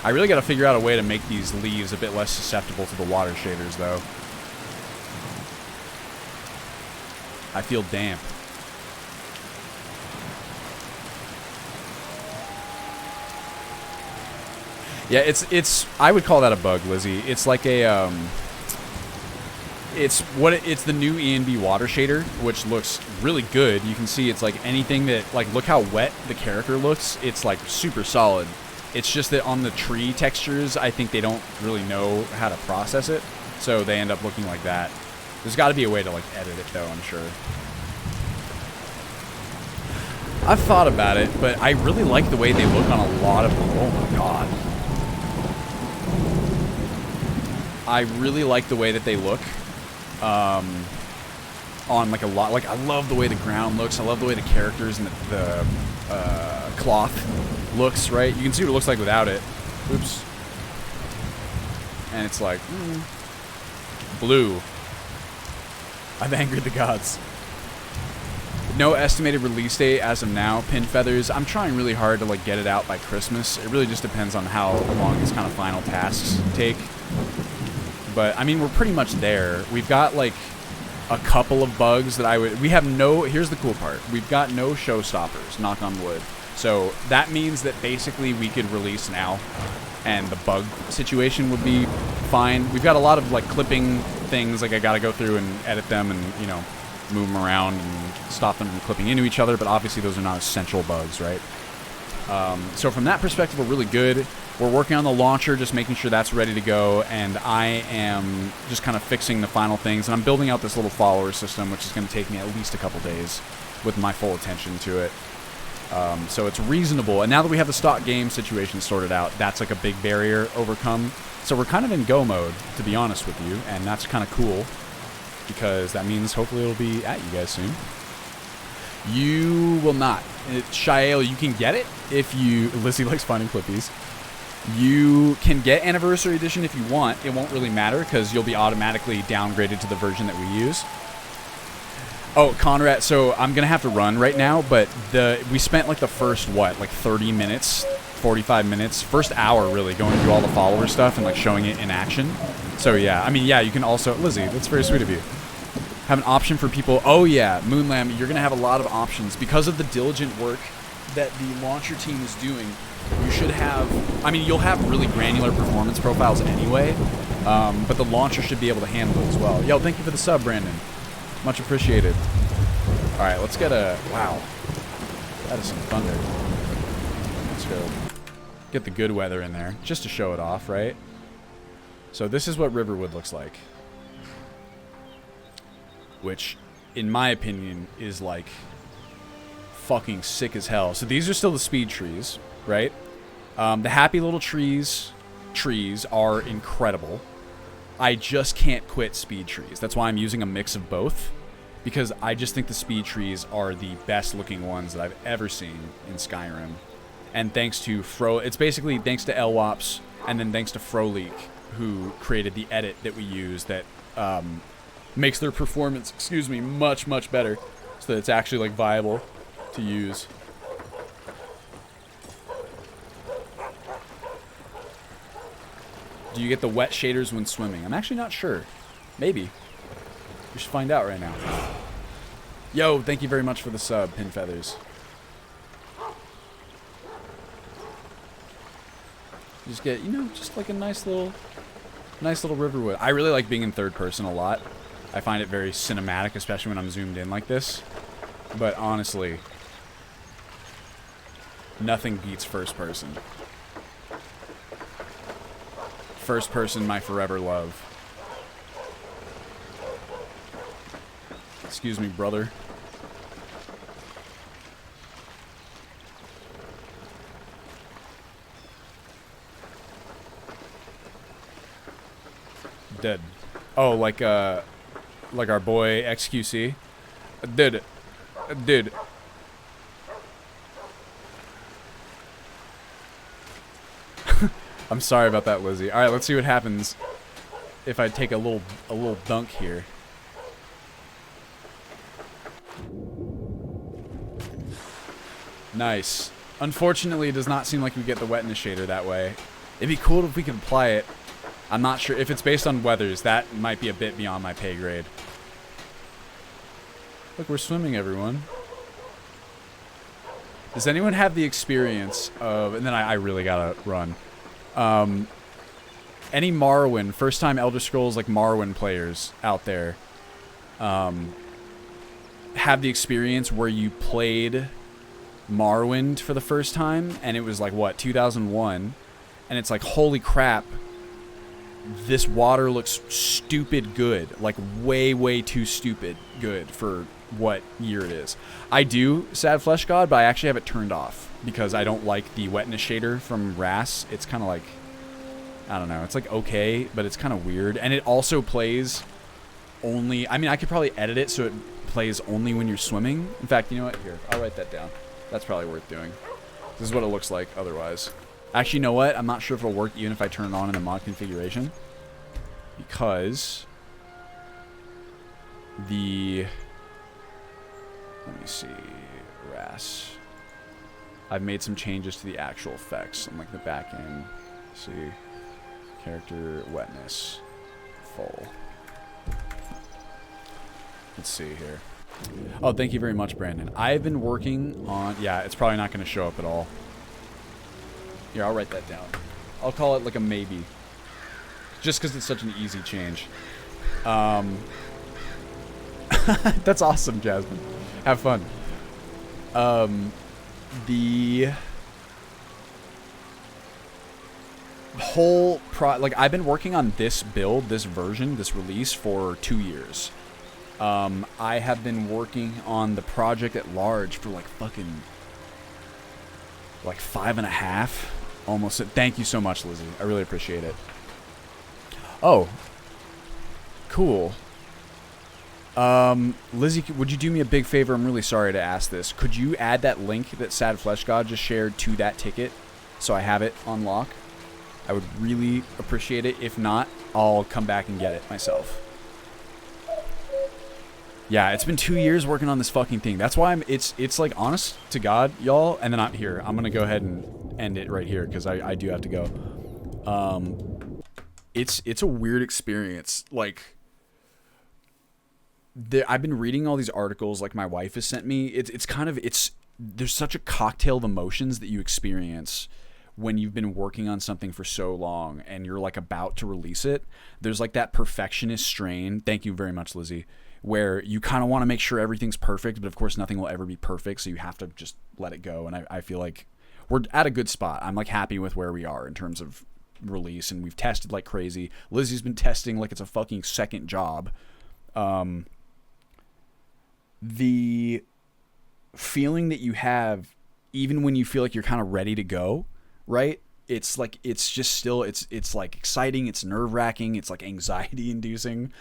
I really got to figure out a way to make these leaves a bit less susceptible to the water shaders, though. I feel damp. Yeah, it's. I would call that a bug, Lizzie. It's like a It's the new ENB water shader, which looks really good. You can see it's like anything that, like, look how wet the character looks. It's like super solid. It's just that on the tree textures, I think they don't really know how to process it, so they end up looking like that. There's got to be a way to like edit it though, I'm sure. I've thought about it, but I really like the way they look on a lot of. Oh my god. I really like the way that they look. On like a lot, like I love the way the ground looks. I love the way the characters and the cloth looks. Right, you can see what it looks like without it. Oops. And it's like blue. I've angered the gods. No estimated release date as of now. Pin Feathers, I'm trying really hard to like get it out by Christmas. It really just depends on how long these kind of final tasks take. But I mean, we're pretty much there. We've got like a couple of bugs that we have no, here's the cool part. We've got no showstoppers, knock on wood. So that means that basically we could release now and the bug situation would be fine. We've got a lot of like clipping things, like I gotta go through and edit them and, you know, move them around and stop them from clipping into each other, but obviously those are not essential bugs, right? So from that perspective, we're really good. We're working on the launcher, just making sure that's ready to go, and I am just kind of fixing the final things, and I'm building out this little follower system, which is going to take me at least a couple days with my full attention to it. So it's reasonable, and now that we have the stock game situation sorted out, that's like a big barrier overcome. So we're kind of in go mode, to be honest with you, and that's kind of cool, because that means hopefully it'll be at you guys soon. You will not. Shael, you can get it if you... Lizzie likes finding Clippies. You can get Anniversary Edition if you want. It won't really matter because you'll be automatically downgraded to the version that we use. Oh, Conrad, so I'm going to have to run right now, but we spent like the first, what, like 30 minutes, 45 minutes, first hour really going through all the follower stuff and like showing it in action. So yeah, I mean, yeah, you can also... Lizzie, that's very sweet of you. Have an option for people. Oh yeah, Moonlam, you're going to have a lot of options. Because of the diligent work that the launcher team is doing, you should have... I mean, you'll have really granular performance profiles anyway, but the launcher should be able to handle it as well. Yo, thank you for the sub, Brandon. Much appreciated. All right, let's get a... Wow. That is some thunder. Let's go get the good weather in there, just to show it off, right? So this is what Riverwood looks like. Which, in my opinion, is like fucking sick as hell. So these are still the speed trees, right? The happy little trees are incredible. I just can't quit speed trees. That's why I'm using a mix of both, because I just think the speed trees are the best looking ones that I've ever seen in Skyrim. And thanks to it's basically thanks to LWOPs and then thanks to Froleak, who created the edit that we use that makes their performance, much, much better, so that it's actually like viable to use. Do you get the wet shaders when swimming? I'm actually not sure. Maybe. We should find out right now. Yo, thank you very much for the sub, Pin Feathers. Just get, you know, just like a nice little Riverwood. I really like being in third person a lot. I find it very cinematic, especially when I'm zoomed in like this. But honestly, nothing beats first person. First person, my forever love. Excuse me, brother. Dead. Oh, like our boy XQC. Dude. I'm sorry about that, Lizzie. All right, let's see what happens if I take a little dunk here. Nice. Unfortunately, it does not seem like we get the wetness shader that way. It'd be cool if we could apply it. I'm not sure. If it's based on weathers, that might be a bit beyond my pay grade. Look, we're swimming, everyone. Does anyone have the experience of... And then I really gotta run. Any Morrowind, first-time Elder Scrolls, like Morrowind players out there, have the experience where you played Morrowind for the first time, and it was like, what, 2001? And it's like, holy crap, this water looks stupid good. Like, way, way too stupid good for what year it is. I do, Sad Flesh God, but I actually have it turned off because I don't like the wetness shader from RAS. It's kind of like, I don't know, it's like okay, but it's kind of weird. And it also plays only, I mean, I could probably edit it so it plays only when you're swimming. In fact, you know what? Here, I'll write that down. That's probably worth doing. This is what it looks like otherwise. Actually, you know what? I'm not sure if it'll work even if I turn it on in the mod configuration. Because Let me see. RAS. I've made some changes to the actual effects on like the back end. Let's see. Character wetness. Full. Let's see here. Oh, thank you very much, Brandon. I've been working on... Yeah, it's probably not going to show up at all. Here, I'll write that down. I'll call it like a maybe. Just because it's such an easy change. That's awesome, Jasmine. Have fun. The whole like I've been working on this build, this version, this release for 2 years. I have been working on the project at large for like fucking like 5.5, almost. Thank you so much, Lizzie. I really appreciate it. Oh, cool. Lizzie, would you do me a big favor? I'm really sorry to ask this. Could you add that link that Sad Flesh God just shared to that ticket so I have it on lock? I would really appreciate it. If not, I'll come back and get it myself. Yeah, it's been 2 years working on this fucking thing. That's why it's like, honest to God, y'all, and then I'm here. I'm gonna go ahead and end it right here because I do have to go. It's a weird experience. Like, I've been reading all these articles like my wife has sent me. There's such a cocktail of emotions that you experience when you've been working on something for so long and you're like about to release it. There's like that perfectionist strain. Thank you very much, Lizzie. Where you kind of want to make sure everything's perfect, but of course nothing will ever be perfect. So you have to just let it go. And I feel like we're at a good spot. I'm like happy with where we are in terms of release, and we've tested like crazy. Lizzie's been testing like it's a fucking second job. The feeling that you have even when you feel like you're kind of ready to go, right? It's like, it's just still, it's like exciting. It's nerve wracking. It's like anxiety inducing.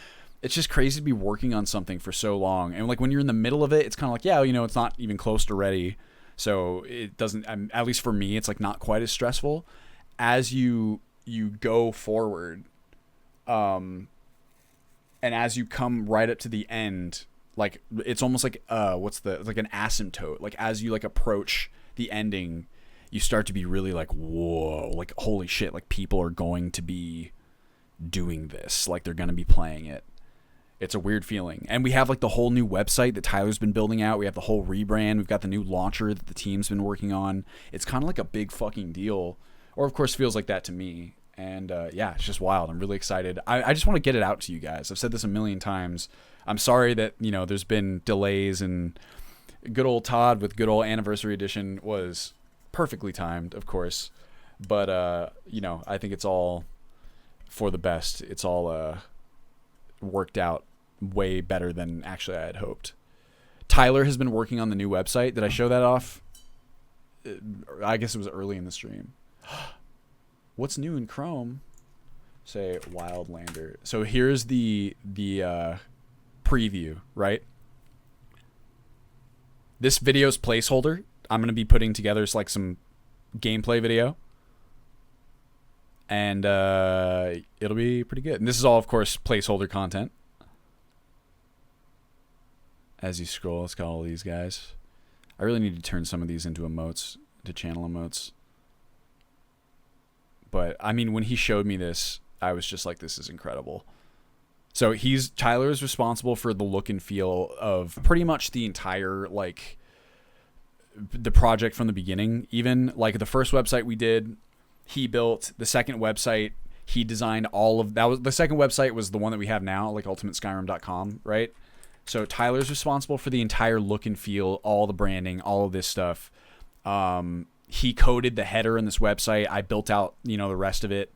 It's just crazy to be working on something for so long. And like when you're in the middle of it, it's kind of like, yeah, you know, it's not even close to ready. So it doesn't, at least for me, it's like not quite as stressful as you go forward. And as you come right up to the end, like it's almost like like an asymptote. Like as you like approach the ending, you start to be really like, whoa, like holy shit, like people are going to be doing this, like they're going to be playing it. It's a weird feeling. And we have like the whole new website that Tyler's been building out. We have the whole rebrand. We've got the new launcher that the team's been working on. It's kind of like a big fucking deal, or of course feels like that to me. And yeah, it's just wild. I'm really excited. I just want to get it out to you guys. I've said this a million times. I'm sorry that, you know, there's been delays, and good old Todd with good old Anniversary Edition was perfectly timed, of course. But, you know, I think it's all for the best. It's all worked out way better than actually I had hoped. Tyler has been working on the new website. Did I show that off? I guess it was early in the stream. What's new in Chrome? Say Wildlander. So here's the preview, right? This video's placeholder. I'm going to be putting together like some gameplay video. And it'll be pretty good. And this is all, of course, placeholder content. As you scroll, it's got all these guys. I really need to turn some of these into emotes, into channel emotes. But, I mean, when he showed me this, I was just like, this is incredible. So Tyler is responsible for the look and feel of pretty much the entire, like, the project from the beginning. Even, like, the first website we did, he built. The second website, he designed all of that. Was the second website was the one that we have now, like ultimateskyrim.com, right? So Tyler's responsible for the entire look and feel, all the branding, all of this stuff. He coded the header in this website. I built out, you know, the rest of it.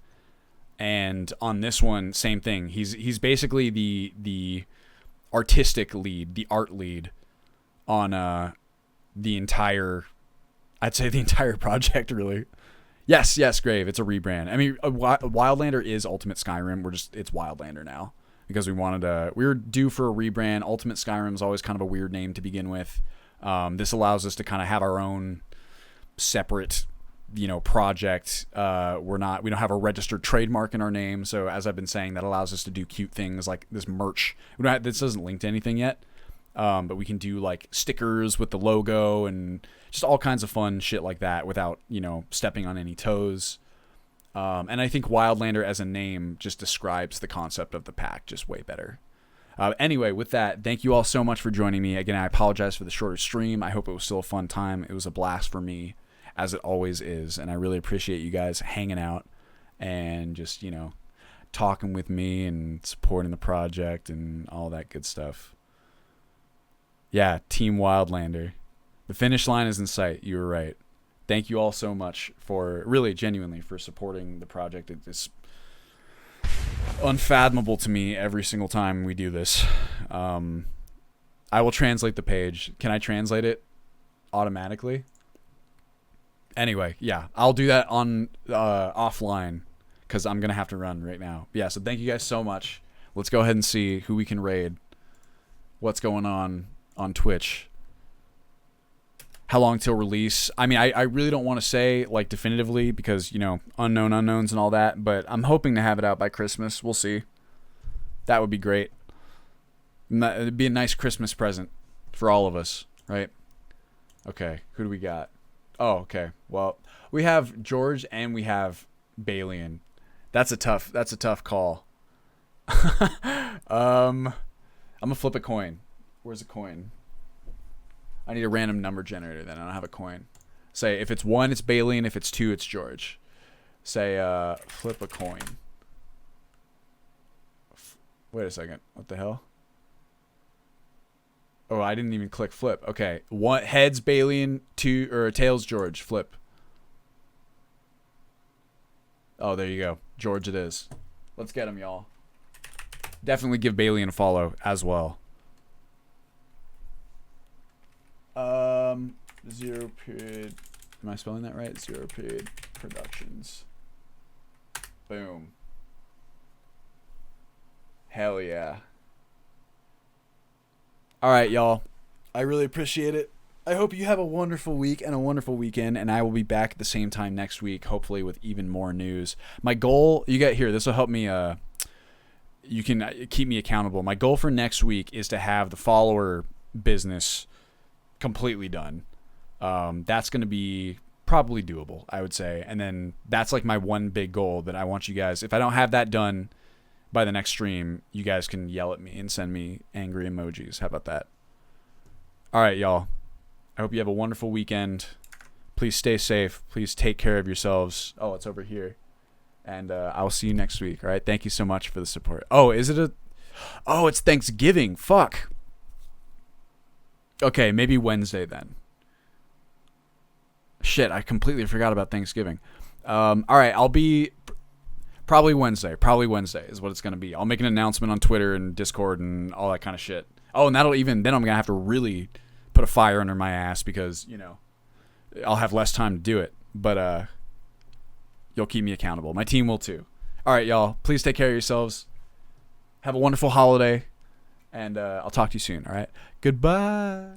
And on this one, same thing. He's basically the artistic lead, the art lead on the entire, I'd say the entire project, really. Yes, Grave. It's a rebrand. I mean, Wildlander is Ultimate Skyrim. It's Wildlander now because we were due for a rebrand. Ultimate Skyrim is always kind of a weird name to begin with. This allows us to kind of have our own separate, you know, project. We don't have a registered trademark in our name. So as I've been saying, that allows us to do cute things like this merch. This isn't linked to anything yet, But we can do like stickers with the logo and just all kinds of fun shit like that without, stepping on any toes. And I think Wildlander as a name just describes the concept of the pack just way better. Anyway, with that, thank you all so much for joining me. Again, I apologize for the shorter stream. I hope it was still a fun time. It was a blast for me, as it always is. And I really appreciate you guys hanging out and just, talking with me and supporting the project and all that good stuff. Yeah, Team Wildlander. The finish line is in sight. You were right. Thank you all so much for, really, genuinely, for supporting the project. It's unfathomable to me every single time we do this. I will translate the page. Can I translate it automatically? Anyway, yeah, I'll do that on offline because I'm going to have to run right now. Yeah, so thank you guys so much. Let's go ahead and see who we can raid. What's going on Twitch. How long till release? I mean, I really don't want to say like definitively because, unknown unknowns and all that, but I'm hoping to have it out by Christmas. We'll see. That would be great. It'd be a nice Christmas present for all of us, right? Okay, who do we got? Oh, okay. Well, we have George and we have Balian. That's a tough call. I'm gonna flip a coin. Where's a coin? I need a random number generator then. I don't have a coin. Say if it's 1, it's Balian. If it's 2, it's George. Say flip a coin. Wait a second. What the hell? Oh, I didn't even click flip. Okay. 1 heads Balian, 2 or tails George. Flip. Oh, there you go. George it is. Let's get him, y'all. Definitely give Balian a follow as well. 0 period. Am I spelling that right? 0 period productions. Boom. Hell yeah. All right, y'all. I really appreciate it. I hope you have a wonderful week and a wonderful weekend, and I will be back at the same time next week, hopefully with even more news. My goal, you get here, this will help me, you can keep me accountable. My goal for next week is to have the follower business completely done. That's going to be probably doable, I would say. And then that's like my one big goal that I want you guys, if I don't have that done by the next stream, you guys can yell at me and send me angry emojis. How about that? All right, y'all. I hope you have a wonderful weekend. Please stay safe. Please take care of yourselves. Oh, it's over here. And I'll see you next week. All right. Thank you so much for the support. Oh, is it Oh, it's Thanksgiving. Fuck. Okay, maybe Wednesday then. Shit, I completely forgot about Thanksgiving. All right, I'll be probably Wednesday. Probably Wednesday is what it's going to be. I'll make an announcement on Twitter and Discord and all that kind of shit. Oh, and then I'm going to have to really put a fire under my ass because, I'll have less time to do it. But you'll keep me accountable. My team will too. All right, y'all. Please take care of yourselves. Have a wonderful holiday. And I'll talk to you soon, all right? Goodbye.